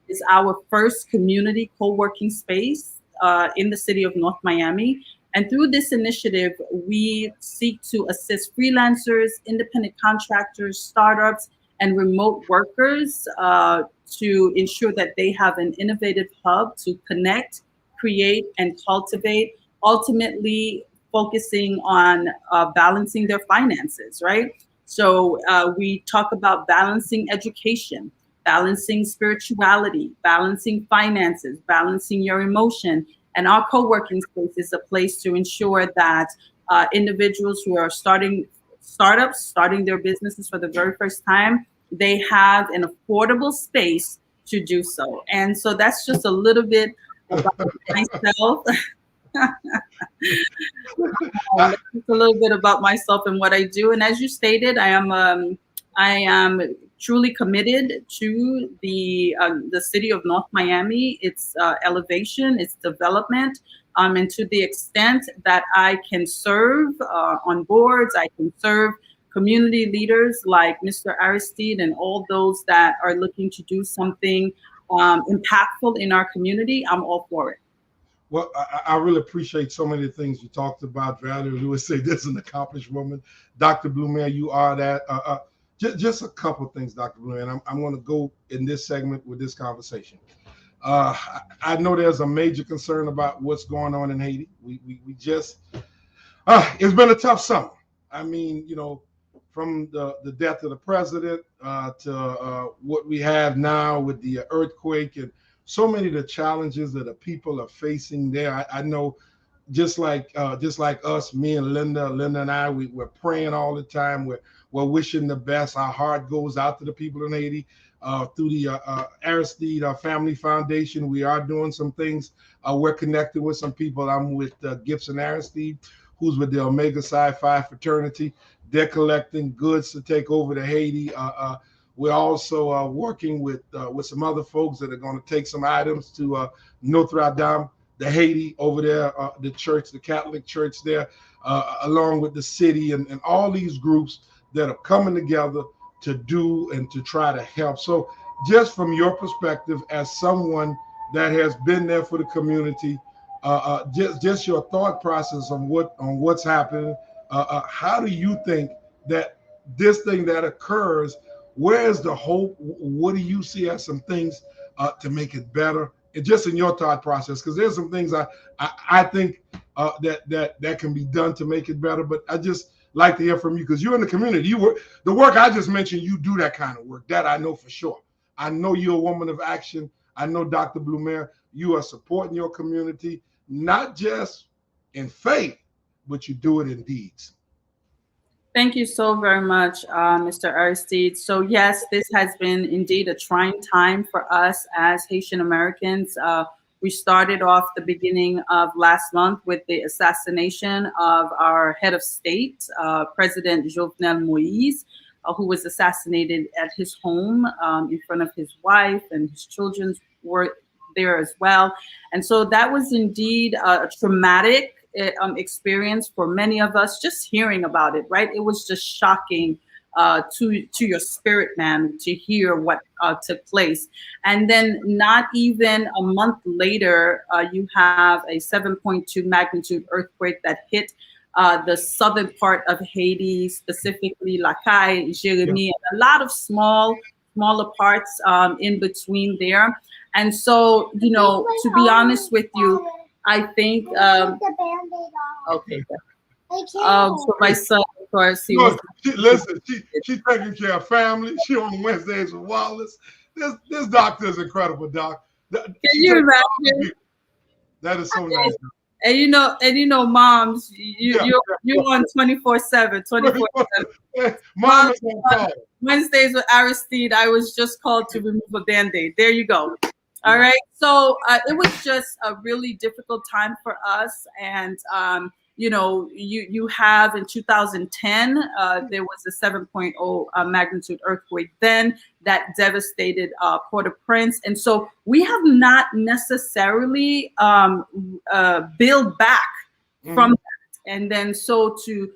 is our first community co-working space in the city of North Miami. And through this initiative, we seek to assist freelancers, independent contractors, startups, and remote workers to ensure that they have an innovative hub to connect, create, and cultivate, ultimately focusing on balancing their finances, right? So we talk about balancing education, balancing spirituality, balancing finances, balancing your emotion. And our co-working space is a place to ensure that individuals who are starting startups, starting their businesses for the very first time, they have an affordable space to do so. And so that's just a little bit about myself. That's a little bit about myself and what I do. And as you stated, I am truly committed to the city of North Miami, its elevation, its development, and to the extent that I can serve on boards, I can serve community leaders like Mr. Aristide and all those that are looking to do something impactful in our community. I'm all for it. Well, I really appreciate so many things you talked about. Valerie Lewis said this is an accomplished woman. Dr. Blemir, you are that. Just a couple of things, Dr. Blemir, and I'm going to go in this segment with this conversation. I know there's a major concern about what's going on in Haiti. We just, it's been a tough summer. I mean, you know, from the death of the president to what we have now with the earthquake and so many of the challenges that the people are facing there. I know just like us, me and Linda and I, we're praying all the time. We're wishing the best. Our heart goes out to the people in Haiti. Through the Aristide Family Foundation, we are doing some things. We're connected with some people. I'm with Gibson Aristide, who's with the Omega Psi Phi fraternity. They're collecting goods to take over to Haiti. We're also working with some other folks that are going to take some items to Notre Dame, the Haiti over there, the church, the Catholic church there, along with the city and all these groups that are coming together to do and to try to help. So just from your perspective as someone that has been there for the community, just your thought process on what's happening. How do you think that this thing that occurs, where's the hope? What do you see as some things to make it better? And just in your thought process, because there's some things I think that can be done to make it better. But I just like to hear from you because you're in the community. The work I just mentioned, you do that kind of work. That I know for sure. I know you're a woman of action. I know, Dr. Blemir, you are supporting your community, not just in faith, but you do it in deeds. Thank you so very much, Mr. Aristide. So yes, this has been indeed a trying time for us as Haitian Americans. We started off the beginning of last month with the assassination of our head of state, President Jovenel Moïse. who was assassinated at his home in front of his wife, and his children were there as well. And so that was indeed a traumatic experience for many of us, just hearing about it, right? It was just shocking to your spirit, man, to hear what took place. And then not even a month later, you have a 7.2 magnitude earthquake that hit the southern part of Haiti, specifically Lacaille, Jérémie, and a lot of smaller parts in between there. And so, you know, to be honest with you, I think, okay. So my son, of course, he was. She's taking care of family. She on Wednesdays with Wallace. This doctor is incredible, doc. Can you imagine? That is so nice. And you know, moms, you're on 24/7, 24/7. Mom, Wednesdays with Aristide, I was just called to remove a Band-Aid. There you go. All right. So it was just a really difficult time for us. And, you know, you have in 2010, there was a 7.0 magnitude earthquake then that devastated Port-au-Prince. And so we have not necessarily built back from that. And then so to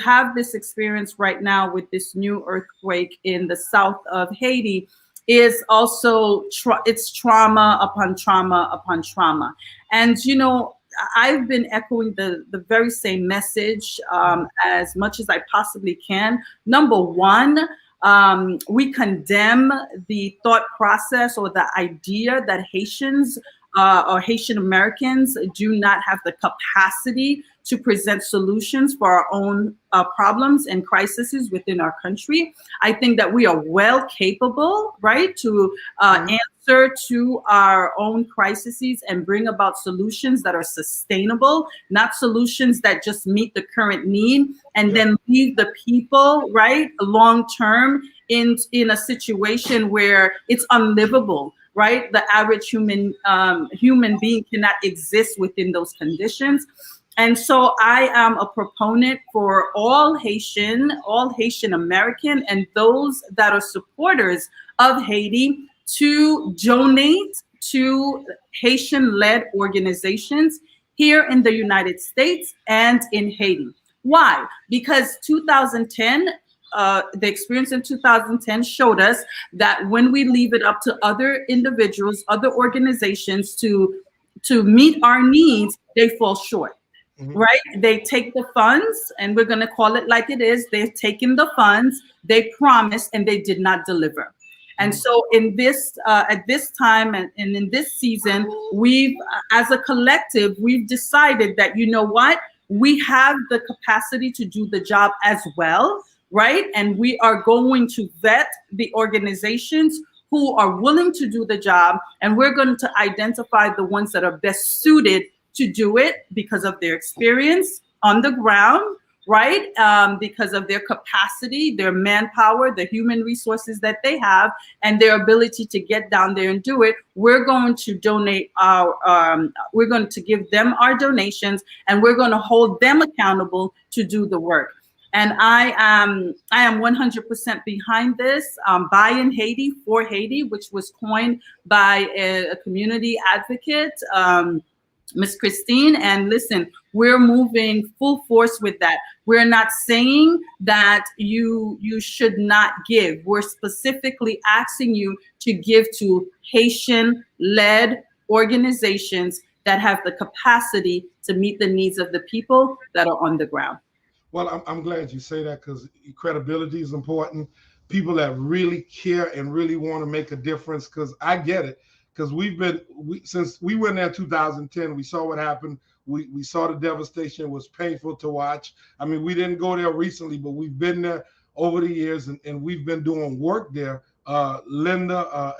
have this experience right now with this new earthquake in the south of Haiti is also it's trauma upon trauma upon trauma. And, you know, I've been echoing the very same message as much as I possibly can. Number one, we condemn the thought process or the idea that Haitians or Haitian Americans do not have the capacity to present solutions for our own problems and crises within our country. I think that we are well capable, right, to answer to our own crises and bring about solutions that are sustainable, not solutions that just meet the current need and then leave the people, right, long term in a situation where it's unlivable. Right, the average human being cannot exist within those conditions. And so I am a proponent for all Haitian American and those that are supporters of Haiti to donate to Haitian-led organizations here in the United States and in Haiti. Why? Because 2010, the experience in 2010 showed us that when we leave it up to other individuals, other organizations to meet our needs, they fall short. Right? They take the funds, and we're going to call it like it is. They've taken the funds, they promised, and they did not deliver. And so in this, at this time and in this season, we've, as a collective, we've decided that, you know what, we have the capacity to do the job as well, right? And we are going to vet the organizations who are willing to do the job, and we're going to identify the ones that are best suited to do it because of their experience on the ground, right? Because of their capacity, their manpower, the human resources that they have, and their ability to get down there and do it. We're going to donate we're going to give them our donations, and we're going to hold them accountable to do the work. And I am 100% behind this. Buy in Haiti for Haiti, which was coined by a community advocate, Miss Christine. And listen, we're moving full force with that. We're not saying that you should not give. We're specifically asking you to give to Haitian-led organizations that have the capacity to meet the needs of the people that are on the ground. Well, I'm glad you say that, because credibility is important. People that really care and really want to make a difference, because I get it. Because since we went there in 2010, we saw what happened. We saw the devastation. It was painful to watch. I mean, we didn't go there recently, but we've been there over the years, and we've been doing work there. Linda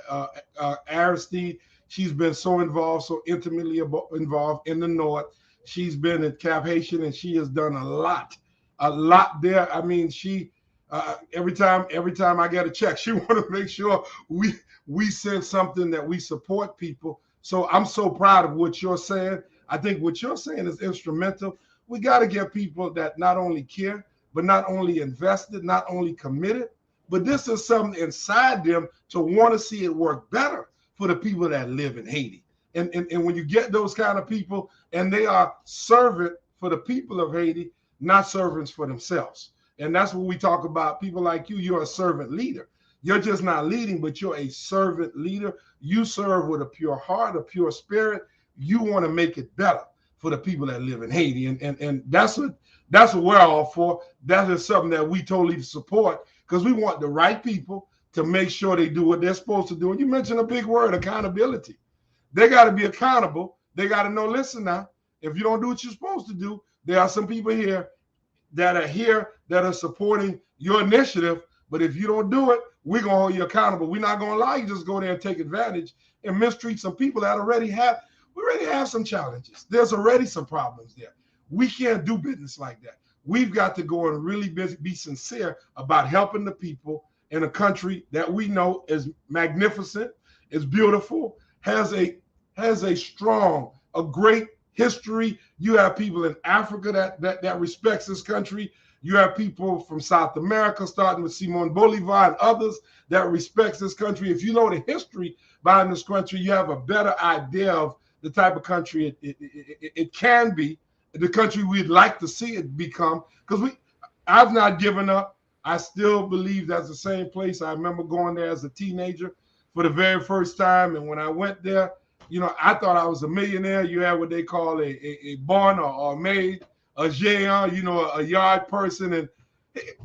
Aristide, she's been so involved, so intimately involved in the North. She's been at Cap Haitian, and she has done a lot there. I mean, she every time I get a check, she want to make sure we send something that we support people. So I'm so proud of what you're saying. I think what you're saying is instrumental. We got to get people that not only care, but not only invested, not only committed, but this is something inside them to want to see it work better for the people that live in Haiti. And when you get those kind of people, and they are servant for the people of Haiti, not servants for themselves. And that's what we talk about. People like you, you're a servant leader. You're just not leading, but you're a servant leader. You serve with a pure heart, a pure spirit. You want to make it better for the people that live in Haiti. And that's what we're all for. That is something that we totally support, because we want the right people to make sure they do what they're supposed to do. And you mentioned a big word, accountability. They got to be accountable. They got to know, listen now, if you don't do what you're supposed to do, there are some people here that are supporting your initiative. But if you don't do it, we're going to hold you accountable. We're not going to allow you to just go there and take advantage and mistreat some people that already have some challenges. There's already some problems there. We can't do business like that. We've got to go and really be sincere about helping the people in a country that we know is magnificent, is beautiful, has a strong, a great history. You have people in Africa that respects this country. You have people from South America, starting with Simon Bolivar and others, that respects this country. If you know the history behind this country, you have a better idea of the type of country it can be, the country we'd like to see it become. Because I've not given up. I still believe that's the same place. I remember going there as a teenager for the very first time, and when I went there, I thought I was a millionaire. You had what they call a bon or a maid, a géant, a yard person. And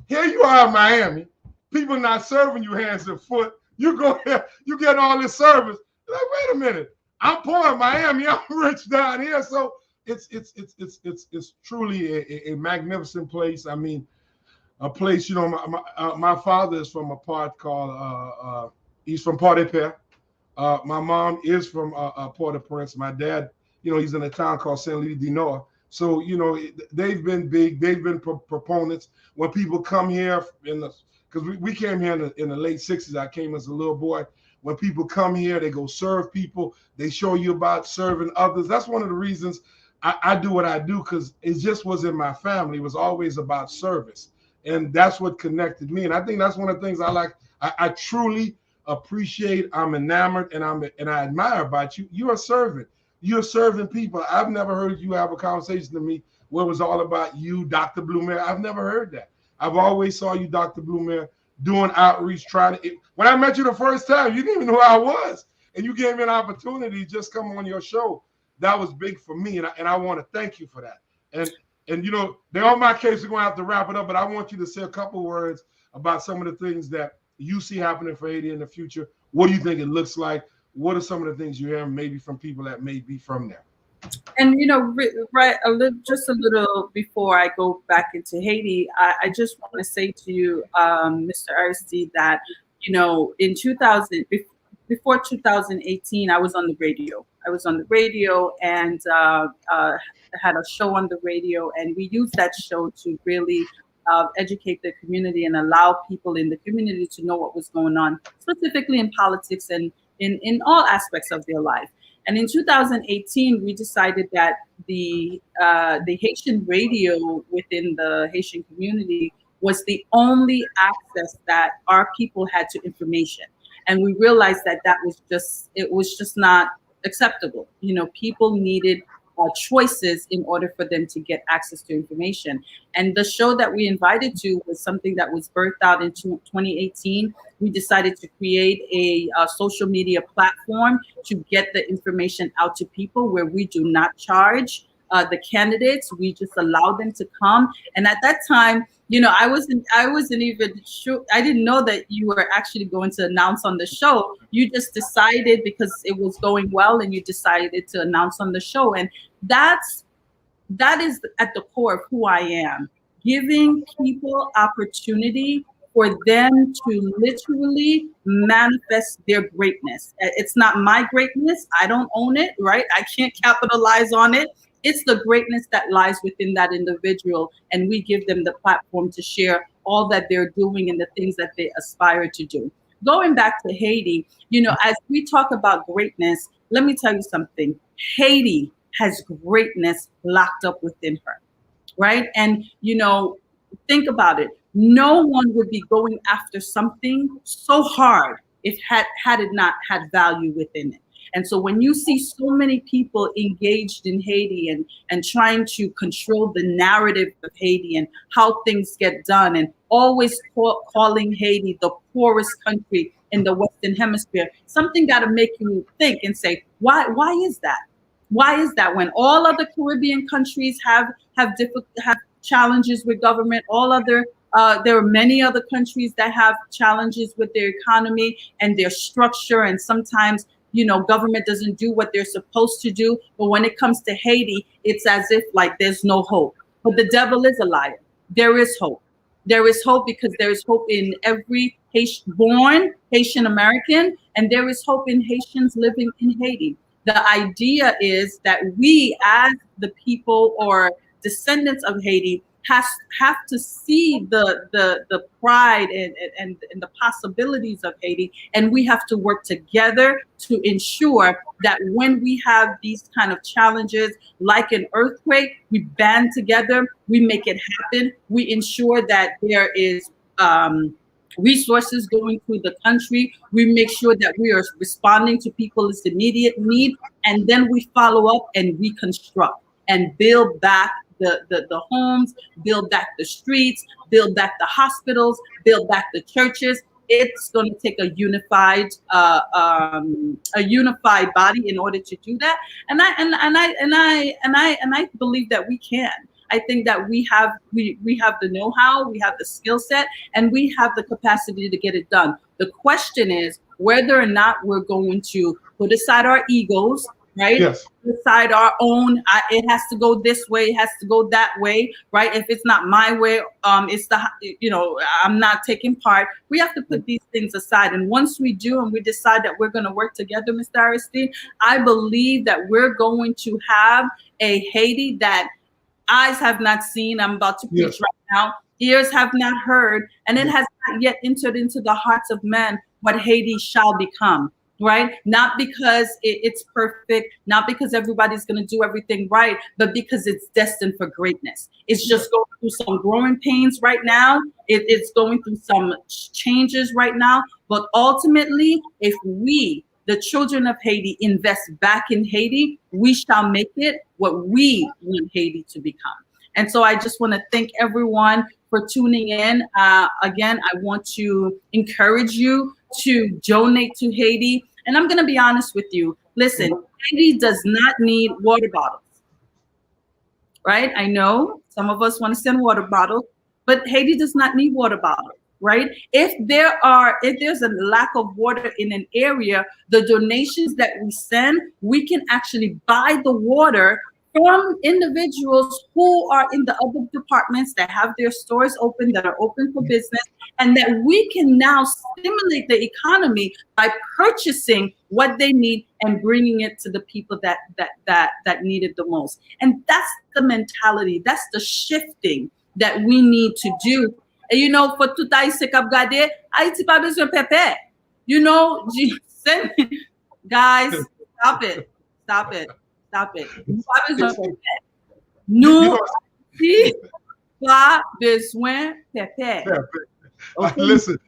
here you are in Miami. People not serving you hands and foot. You go here, you get all this service. You're like, wait a minute. I'm poor in Miami. I'm rich down here. So it's truly a magnificent place. I mean, a place, my father is from a part called, he's from Port-au-Prince. My mom is from Port-au-Prince. My dad, he's in a town called Saint-Louis-du-Nord. So, they've been big. They've been proponents. When people come here, because we came here in the late 60s. I came as a little boy. When people come here, they go serve people. They show you about serving others. That's one of the reasons I do what I do, because it just was in my family. It was always about service. And that's what connected me. And I think that's one of the things I like. I truly appreciate, I'm enamored, and I admire about you. You're a servant. You're serving people. I've never heard you have a conversation to me where it was all about you, Dr. Blemir. I've never heard that. I've always saw you, Dr. Blemir, doing outreach, when I met you the first time, you didn't even know who I was. And you gave me an opportunity to just come on your show. That was big for me. And I want to thank you for that. And they're on my case. We're going to have to wrap it up, but I want you to say a couple words about some of the things that you see happening for Haiti in the future. What do you think it looks like? What are some of the things you hear maybe from people that may be from there? And right, just a little before I go back into Haiti, I just want to say to you, Mr. Aristide, that in 2000, before 2018, I was on the radio. And had a show on the radio, and we used that show to really educate the community and allow people in the community to know what was going on, specifically in politics and in all aspects of their life. And in 2018, we decided that the Haitian radio within the Haitian community was the only access that our people had to information. And we realized that it was just not acceptable. People needed choices in order for them to get access to information. And the show that we invited to was something that was birthed out in 2018. We decided to create a social media platform to get the information out to people, where we do not charge the candidates. We just allow them to come. And at that time, I wasn't even sure. I didn't know that you were actually going to announce on the show. You just decided because it was going well, and you decided to announce on the show. And that is at the core of who I am, giving people opportunity for them to literally manifest their greatness. It's not my greatness. I don't own it, right? I can't capitalize on it. It's the greatness that lies within that individual, and we give them the platform to share all that they're doing and the things that they aspire to do. Going back to Haiti, as we talk about greatness, let me tell you something. Haiti has greatness locked up within her, right? And, Think about it. No one would be going after something so hard if had it not had value within it. And so when you see so many people engaged in Haiti and trying to control the narrative of Haiti and how things get done, and always calling Haiti the poorest country in the Western Hemisphere, something got to make you think and say, why is that? Why is that when all other Caribbean countries have challenges with government, there are many other countries that have challenges with their economy and their structure, and sometimes government doesn't do what they're supposed to do. But when it comes to Haiti, it's as if like there's no hope. But the devil is a liar. There is hope. There is hope because there is hope in every born Haitian American, and there is hope in Haitians living in Haiti. The idea is that we, as the people or descendants of Haiti, have to see the pride and the possibilities of Haiti, and we have to work together to ensure that when we have these kind of challenges like an earthquake, we band together, we make it happen, we ensure that there is resources going through the country, we make sure that we are responding to people's immediate need, and then we follow up and reconstruct and build back the homes, build back the streets, build back the hospitals, build back the churches. It's going to take a unified body in order to do that. And I believe that we can. I think that we have the know-how, we have the skill set, and we have the capacity to get it done. The question is whether or not we're going to put aside our egos, right? Yes. Decide our own. It has to go this way. It has to go that way, right? If it's not my way, I'm not taking part. We have to put these things aside. And once we do, and we decide that we're going to work together, Mr. Aristide, I believe that we're going to have a Haiti that eyes have not seen. I'm about to preach right now. Ears have not heard, and it has not yet entered into the hearts of men what Haiti shall become. Right? Not because it's perfect, not because everybody's going to do everything right, but because it's destined for greatness. It's just going through some growing pains right now. It's going through some changes right now. But ultimately, if we, the children of Haiti, invest back in Haiti, we shall make it what we want Haiti to become. And so I just want to thank everyone for tuning in. Again, I want to encourage you to donate to Haiti. And I'm going to be honest with you. Listen, Haiti does not need water bottles, right? I know some of us want to send water bottles, but Haiti does not need water bottles, right? If there's a lack of water in an area, the donations that we send, we can actually buy the water from individuals who are in the other departments that have their stores open, that are open for business, and that we can now stimulate the economy by purchasing what they need and bringing it to the people that need it the most. And that's the mentality, that's the shifting that we need to do. And for tout Haïtien k'ap gade, Haïti pa bezwen pepe. Guys, stop it. Nous pas besoin pepe. Okay? Listen.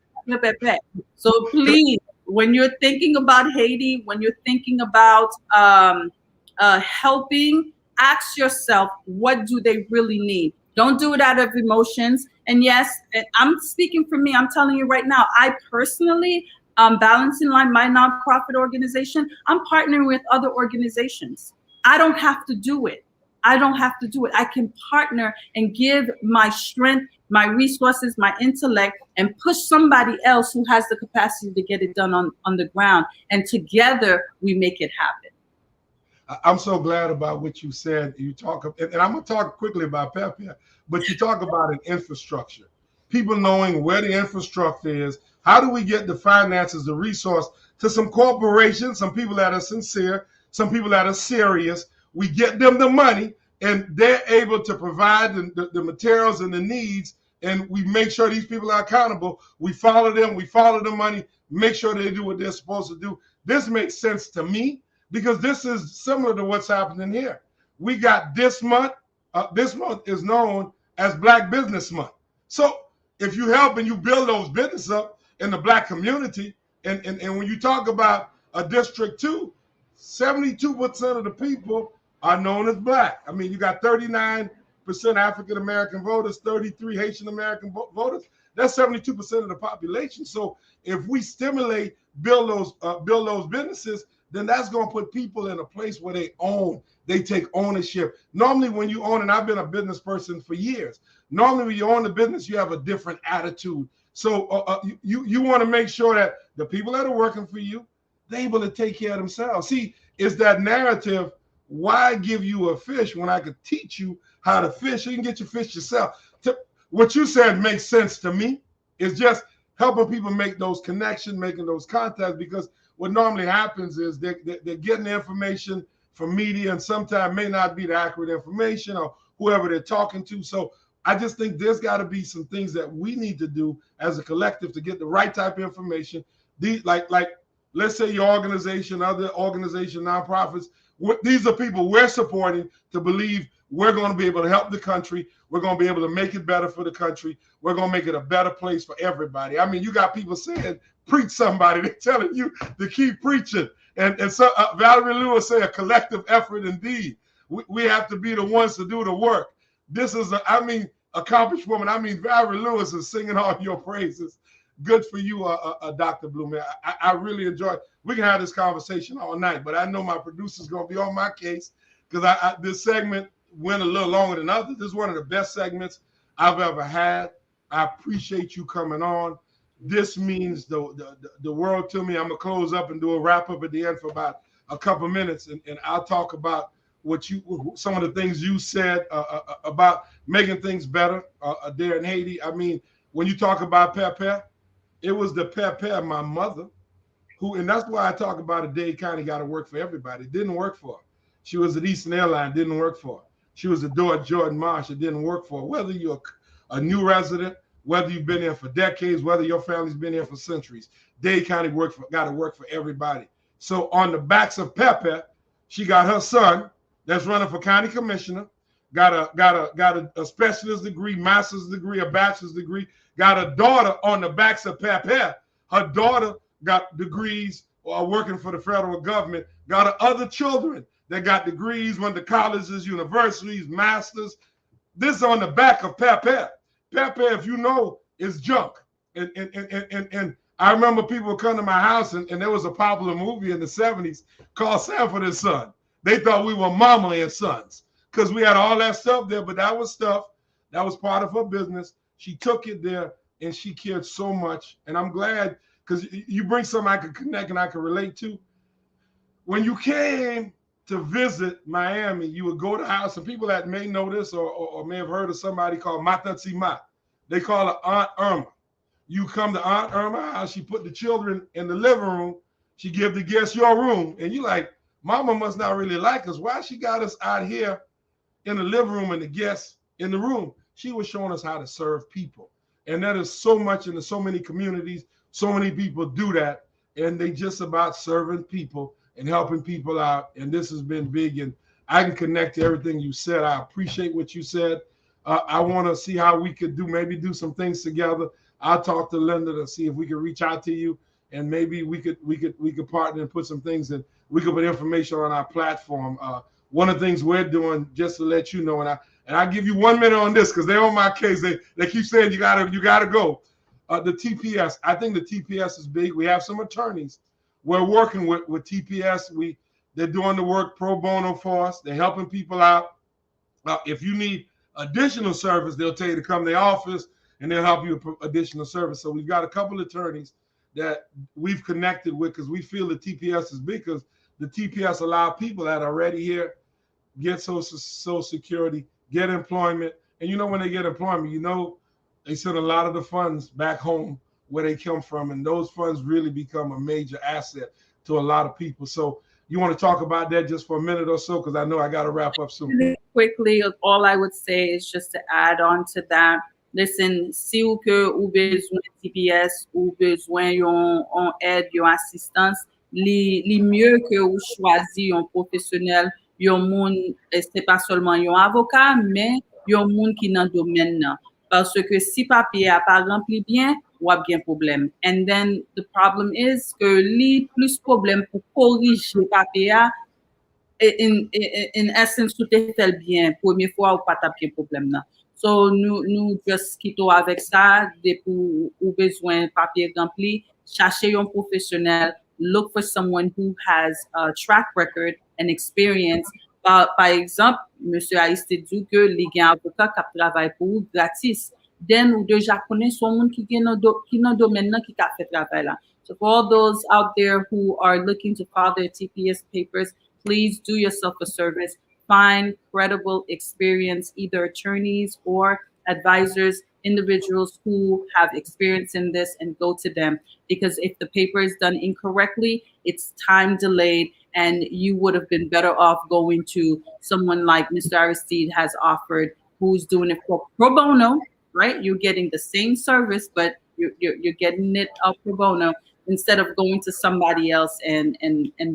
So please, when you're thinking about Haiti, when you're thinking about helping, ask yourself, what do they really need? Don't do it out of emotions. And yes, I'm speaking for me. I'm telling you right now, I personally, Balancing Line, my nonprofit organization, I'm partnering with other organizations. I don't have to do it. I can partner and give my strength, my resources, my intellect, and push somebody else who has the capacity to get it done on the ground. And together we make it happen. I'm so glad about what you said. You talk, and I'm going to talk quickly about Pepe, but you talk about an infrastructure. People knowing where the infrastructure is. How do we get the finances, the resource to some corporations, some people that are sincere, some people that are serious? We get them the money, and they're able to provide the materials and the needs, and we make sure these people are accountable. We follow them, we follow the money, make sure they do what they're supposed to do. This makes sense to me because this is similar to what's happening here. We got this month. This month is known as Black Business Month. So if you help and you build those businesses up in the black community, and when you talk about a District 2, 72% of the people are known as black. I mean, you got 39% African American voters, 33 Haitian American voters. That's 72% of the population. So if we stimulate, build those businesses, then that's going to put people in a place where they take ownership. Normally when you own, and I've been a business person for years, normally when you own the business, you have a different attitude. So you want to make sure that the people that are working for you, they're able to take care of themselves. See, it's that narrative, why give you a fish when I could teach you how to fish? You can get your fish yourself. What you said makes sense to me. It's just helping people make those connections, making those contacts, because what normally happens is they're getting the information from media, and sometimes may not be the accurate information or whoever they're talking to. So I just think there's got to be some things that we need to do as a collective to get the right type of information. Like let's say your organization, other organization, nonprofits, these are people we're supporting to believe we're going to be able to help the country. We're going to be able to make it better for the country. We're going to make it a better place for everybody. I mean, you got people saying, preach somebody. They're telling you to keep preaching. And so Valerie Lewis said, a collective effort indeed. We have to be the ones to do the work. This is, accomplished woman. I mean, Valerie Lewis is singing all your praises. Good for you, Dr. Blemir. I really enjoy it. We can have this conversation all night, but I know my producer's going to be on my case because this segment went a little longer than others. This is one of the best segments I've ever had. I appreciate you coming on. This means the world to me. I'm going to close up and do a wrap up at the end for about a couple minutes, and I'll talk about some of the things you said about making things better there in Haiti. I mean, when you talk about Pepe, it was the Pepe, my mother, and that's why I talk about a day kind of got to work for everybody. It didn't work for her. She was at Eastern Airlines, didn't work for her. She was at Jordan Marsh, it didn't work for her. Whether you're a new resident, whether you've been here for decades, whether your family's been here for centuries, Dade County got to work for everybody. So on the backs of Pepe, she got her son that's running for county commissioner, got a specialist degree, master's degree, a bachelor's degree, got a daughter on the backs of Pepe. Her daughter got degrees working for the federal government, got other children that got degrees, went to colleges, universities, masters. This is on the back of Pepe. Pepe, if you know, is junk. And I remember people would come to my house, and there was a popular movie in the 70s called Sanford and Son. They thought we were mama and sons because we had all that stuff there, but that was stuff that was part of her business. She took it there, and she cared so much. And I'm glad because you bring something I could connect and I could relate to. When you came to visit Miami, you would go to the house, and people that may know this or may have heard of somebody called Matatsima. They call her Aunt Irma. You come to Aunt Irma's house, she put the children in the living room, she give the guests your room, and you like, Mama must not really like us. Why she got us out here in the living room and the guests in the room? She was showing us how to serve people. And that is so much in so many communities. So many people do that, and they just about serving people and helping people out. And this has been big, and I can connect to everything you said. I appreciate what you said. I want to see how we could maybe do some things together. I'll talk to Linda to see if we can reach out to you, and maybe we could partner and put some things in. We could put information on our platform. One of the things we're doing, just to let you know, and I'll give you 1 minute on this because they're on my case. They keep saying you gotta go. The TPS. I think the TPS is big. We have some attorneys. We're working with TPS. They're doing the work pro bono for us. They're helping people out. If you need additional service, they'll tell you to come to the office and they'll help you with additional service. So we've got a couple of attorneys that we've connected with because we feel the TPS is big because the TPS allow people that are already here get social security, get employment. And you know, when they get employment, you know, they send a lot of the funds back home where they come from. And those funds really become a major asset to a lot of people. So you want to talk about that just for a minute or so? Because I know I got to wrap up soon. Really quickly, all I would say is just to add on to that. Listen, si ou ke ou bezwen TPS ou bezwen yon aide, yon assistance, li mieux que ou choisi yon professionnel, yon moun, c'est pas seulement yon avocat, mais yon moun qui nan domaine nan. Parce que si papier a pas rempli bien, ou a bien problème. And then the problem is que li plus problème pour corriger papier a, in essence, tout est fait bien. Première fois, ou pas tapé problème là. So, nous just quittons avec ça. Dès pour ou besoin papier rempli, cherchez un professionnel. Look for someone who has a track record and experience. Par exemple, Monsieur Aristide dit que les avocats qui travaillent pour vous gratis. Then, ou déjà connaît son monde qui est dans le domaine qui a fait travail là. So, for all those out there who are looking to file their TPS papers, please do yourself a service. Find credible, experienced either attorneys or advisors, individuals who have experience in this, and go to them. Because if the paper is done incorrectly, it's time delayed, and you would have been better off going to someone like Mr. Aristide has offered, who's doing it for pro bono, right? You're getting the same service, but you're getting it pro bono instead of going to somebody else and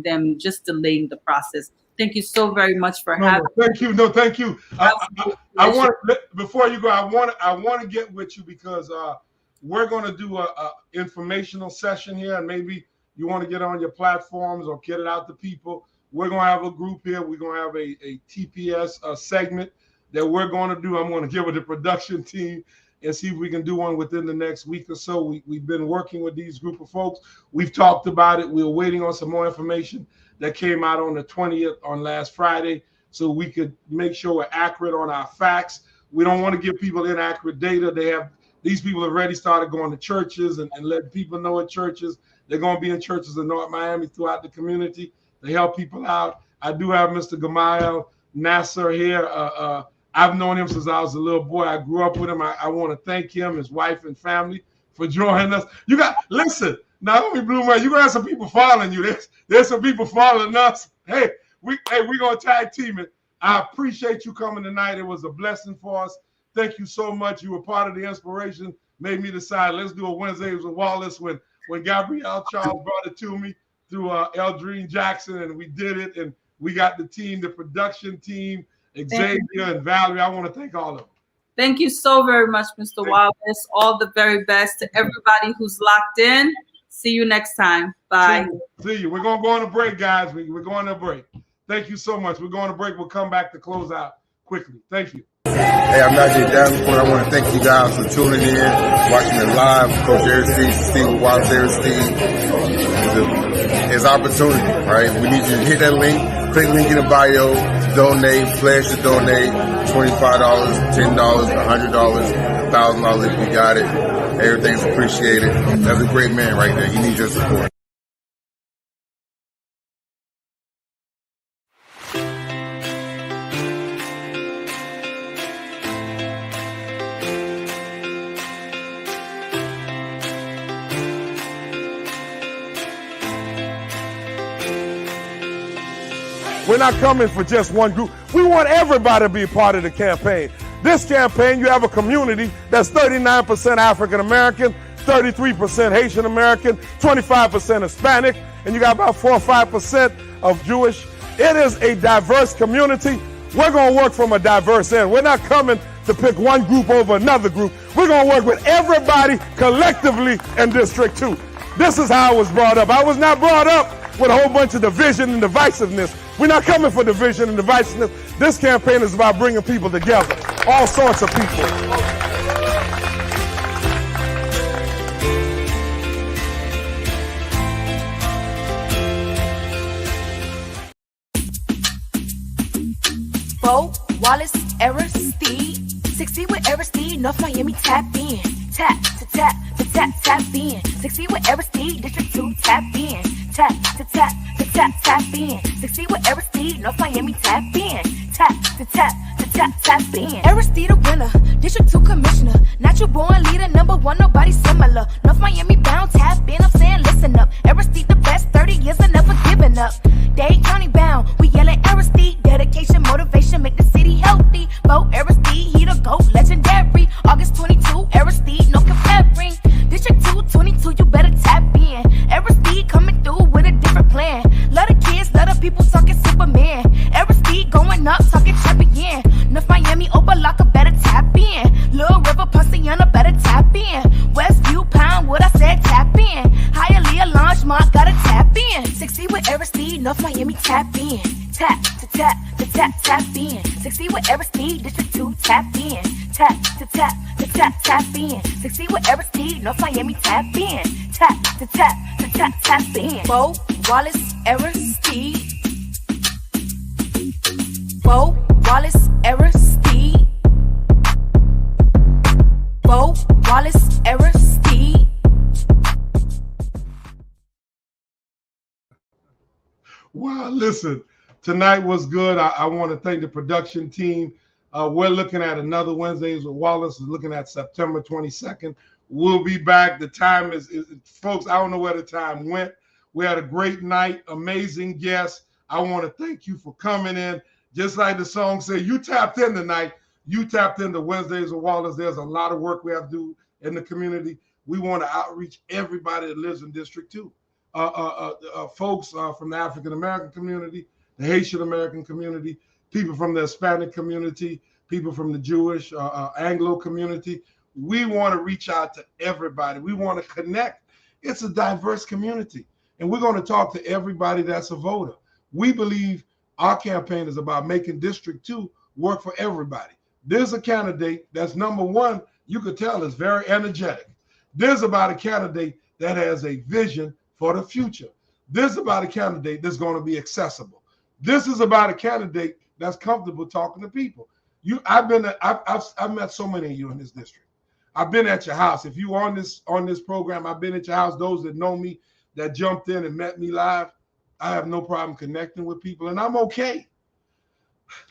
them just delaying the process. Thank you so very much for having me. Thank you. No, thank you. I want before you go, I want to get with you because we're going to do a informational session here, and maybe you want to get on your platforms or get it out to people. We're going to have a group here. We're going to have a TPS segment that we're going to do. I'm going to give it the production team and see if we can do one within the next week or so. We've been working with these group of folks. We've talked about it. We're waiting on some more information that came out on the 20th on last Friday, so we could make sure we're accurate on our facts. We don't want to give people inaccurate data. These people have already started going to churches and letting people know at churches. They're going to be in churches in North Miami throughout the community to help people out. I do have Mr. Gamayel Nasser here. I've known him since I was a little boy. I grew up with him. I want to thank him, his wife and family for joining us. Listen, Naomi Blemir, you're gonna have some people following you. There's some people following us. Hey, we're gonna tag team it. I appreciate you coming tonight. It was a blessing for us. Thank you so much. You were part of the inspiration. Made me decide let's do a Wednesdays with Wallace when Gabrielle Charles brought it to me through Eldrine Jackson, and we did it. And we got the team, the production team, Xavier and Valerie. I want to thank all of them. Thank you so very much, Mr. Wallace. All the very best to everybody who's locked in. See you next time. Bye. See you. We're going to go on a break, guys. We're going on a break. Thank you so much. We're going to break. We'll come back to close out quickly. Thank you. Hey, I'm Najee Davenport. I want to thank you guys for tuning in, watching it live. Coach Aristide, Steve Wallace Aristide. It's opportunity, right? We need you to hit that link. Click the link in the bio. Donate. Pledge to donate. $25, $10, $100, $1,000 if you got it. Everything's appreciated. That's a great man right there. He needs your support. We're not coming for just one group. We want everybody to be a part of the campaign. This campaign, you have a community that's 39% African American, 33% Haitian American, 25% Hispanic, and you got about 4 or 5% of Jewish. It is a diverse community. We're going to work from a diverse end. We're not coming to pick one group over another group. We're going to work with everybody collectively in District 2. This is how I was brought up. I was not brought up with a whole bunch of division and divisiveness. We're not coming for division and divisiveness. This campaign is about bringing people together, all sorts of people. Wallace, Aristide, succeed with Aristide, North Miami, tap in, tap to tap, to tap, tap in, succeed with Aristide, District 2, tap in, tap to tap, to tap, tap in, succeed with Aristide, North Miami, tap in, tap to tap, to tap, tap in, Aristide a winner, District 2 commissioner, natural born leader, #1, nobody similar, North Miami bound, tap in, I'm saying listen up, Aristide the best, 30 years and never giving up, Dade County bound, we yelling Aristide, dedication, motivation, make the city healthy, vote Aristide, he the GOAT, legendary, August 22, Aristide, no comparing, District 2, 22, you better tap in, Aristide coming through with a different plan, love the kids, love the people talking Superman, Aristide going up, talking champion, North Miami, Opa-locka, better tap in, Little River, Ponce, tap in. Westview, Pinewood, I said tap in. Hialeah, Longmont, gotta tap in. Succeed with Aristide, North Miami, tap in. Tap to tap to tap, tap in. Succeed with Aristide, District 2, tap in. Tap to tap to tap, tap in. Succeed with Aristide, North Miami, tap in. Tap to tap to tap, tap in. Bo, Wallace, Aristide. Bo, Wallace, Aristide. Bo, Wallace, Aristide. Wow, listen, tonight was good. I want to thank the production team. We're looking at another Wednesdays with Wallace. We're looking at September 22nd. We'll be back. The time is, folks, I don't know where the time went. We had a great night, amazing guests. I want to thank you for coming in. Just like the song said, you tapped in tonight. You tapped into Wednesdays with Wallace. There's a lot of work we have to do in the community. We want to outreach everybody that lives in District 2. Folks from the African American community, the Haitian American community, people from the Hispanic community, people from the Jewish, Anglo community. We want to reach out to everybody. We want to connect. It's a diverse community, and we're going to talk to everybody that's a voter. We believe our campaign is about making District 2 work for everybody. There's a candidate that's number one, you could tell is very energetic. There's about a candidate that has a vision for the future. This is about a candidate that's going to be accessible. This is about a candidate that's comfortable talking to people. I've met so many of you in this district. I've been at your house. If you on this program, I've been at your house. Those that know me, that jumped in and met me live, I have no problem connecting with people, and I'm okay.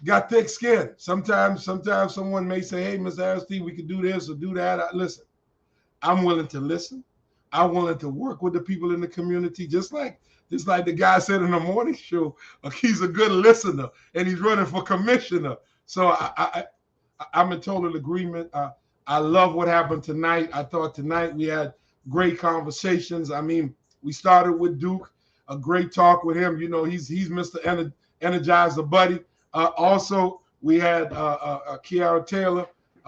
Got thick skin. Sometimes someone may say, "Hey, Mr. Aristide, we could do this or do that." Listen, I'm willing to listen. I'm willing to work with the people in the community, just like the guy said in the morning show. He's a good listener, and he's running for commissioner. So I'm in total agreement. I love what happened tonight. I thought tonight we had great conversations. I mean, we started with Duke, a great talk with him. You know, he's Mr. Energizer Buddy. Also, we had Kiara Taylor,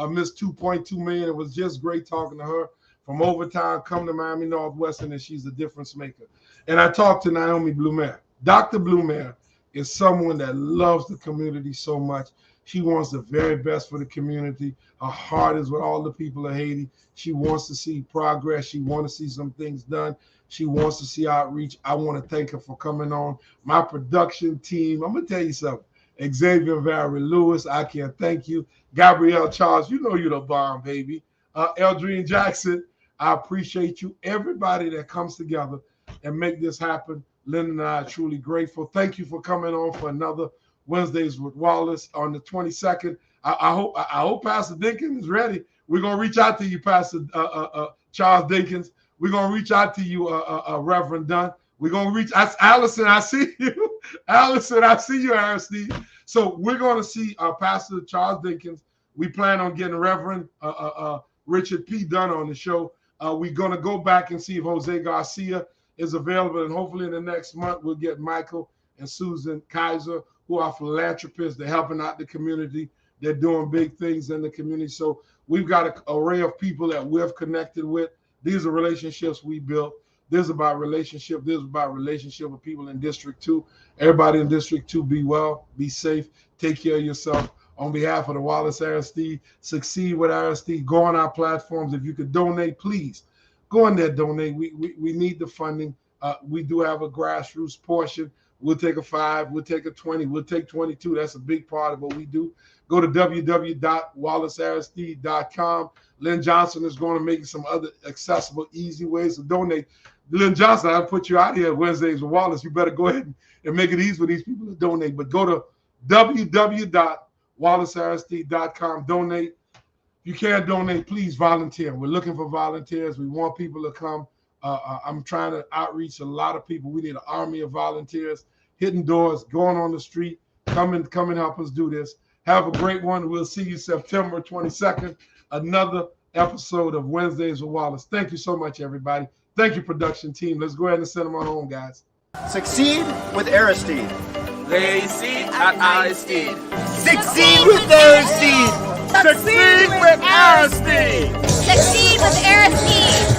Miss 2.2 million. It was just great talking to her. From Overtime, come to Miami Northwestern, and she's a difference maker. And I talked to Naomi Blemir. Dr. Blemir is someone that loves the community so much. She wants the very best for the community. Her heart is with all the people of Haiti. She wants to see progress. She wants to see some things done. She wants to see outreach. I want to thank her for coming on. My production team, I'm going to tell you something. Xavier Valerie Lewis, I can't thank you. Gabrielle Charles, you know you're the bomb, baby. Eldrine Jackson, I appreciate you. Everybody that comes together and make this happen. Lynn and I are truly grateful. Thank you for coming on for another Wednesdays with Wallace on the 22nd. I hope Pastor Dinkins is ready. We're gonna reach out to you, Pastor Charles Dinkins. We're gonna reach out to you, Reverend Dunn. We're gonna reach Allison. I see you, Allison. I see you, Aristide. So we're gonna see Pastor Charles Dinkins. We plan on getting Reverend Richard P. Dunn on the show. We're gonna go back and see if Jose Garcia is available, and hopefully in the next month we'll get Michael and Susan Kaiser, who are philanthropists. They're helping out the community. They're doing big things in the community. So we've got an array of people that we've connected with. These are relationships we built. This is about relationship. This is about relationship with people in District 2. Everybody in District 2, be well, be safe, take care of yourself. On behalf of the Wallace Aristide, Succeed with Aristide, go on our platforms. If you could donate, please go on there, donate. We need the funding. We do have a grassroots portion. We'll take a 5, we'll take a 20, we'll take 22. That's a big part of what we do. Go to www.wallacearistide.com. Lynn Johnson is going to make some other accessible, easy ways to donate. Lynn Johnson, I'll put you out here Wednesdays with Wallace. You better go ahead and make it easy for these people to donate. But go to www.wallacearistide.com. Donate. If you can't donate, please volunteer. We're looking for volunteers. We want people to come. I'm trying to outreach a lot of people. We need an army of volunteers, hitting doors, going on the street. Come and help us do this. Have a great one. We'll see you September 22nd. Another episode of Wednesdays with Wallace. Thank you so much, everybody. Thank you, production team. Let's go ahead and send them on home, guys. Succeed with Aristide. They see at Aristide. Succeed with Aristide. Succeed with Aristide. Succeed with Aristide.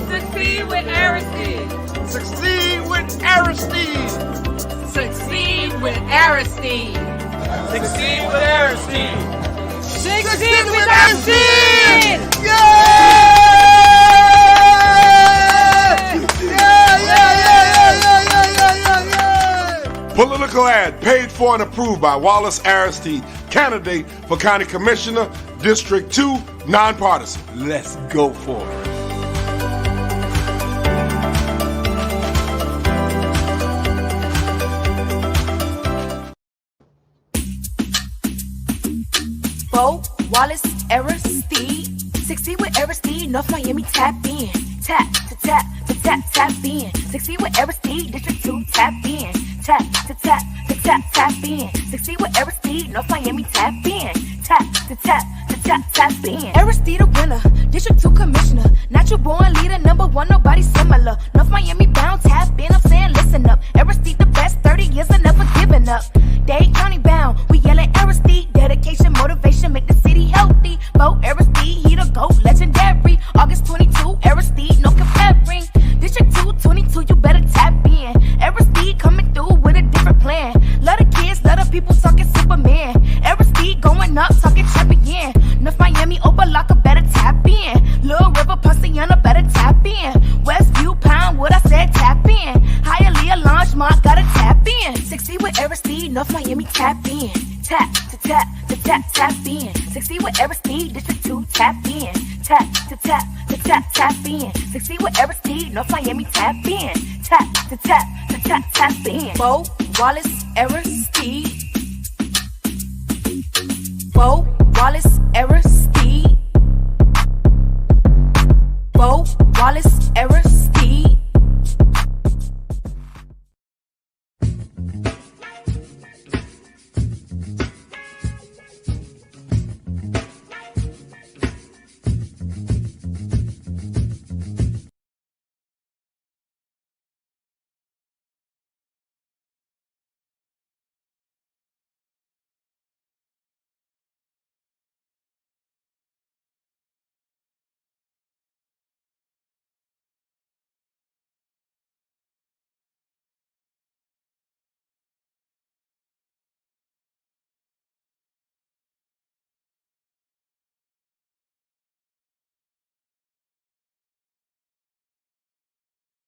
Succeed with Aristide. Succeed with Aristide. Succeed with Aristide. Succeed with Aristide. Succeed with Aristide. Political ad paid for and approved by Wallace Aristide, candidate for County Commissioner, District 2, nonpartisan. Let's go for it. Bo, Wallace, Aristide. Succeed with Aristide, North Miami, tap in. Tap, to tap, to tap, tap in. Succeed with Aristide, District 2, tap in. Tap, to tap, to tap, tap in. Succeed with Aristide, North Miami, tap in. Tap, to tap, to tap, tap in. Aristide a winner, District 2 commissioner. Natural born leader, number one, nobody similar. North Miami bound, tap in, I'm saying listen up. Aristide the best, 30 years and never giving up. Dade County bound, we yelling Aristide. Dedication, motivation, make the city healthy. Vote Aristide, he the GOAT, legendary. August 22, Aristide, no comparing. District 2, 22, you better tap in. Aristide coming through with a different plan. Love the kids, love the people talking Superman. Aristide going up, talking champion. North Miami, Opa-locka, better tap in. Little River, Pasadena, better tap in. Westview, Poundwood, I said tap in. Hialeah, Longmont, gotta tap in. Succeed with Aristide, North Miami, tap in. Tap, to tap, to tap, tap in. Succeed with Aristide, District 2, tap in. Tap, to tap, to tap, tap in. Succeed with Aristide, North Miami, tap in. Tap, to tap, to tap, tap in. Bo, Wallace, Aristide. Bo, Wallace, Aristide.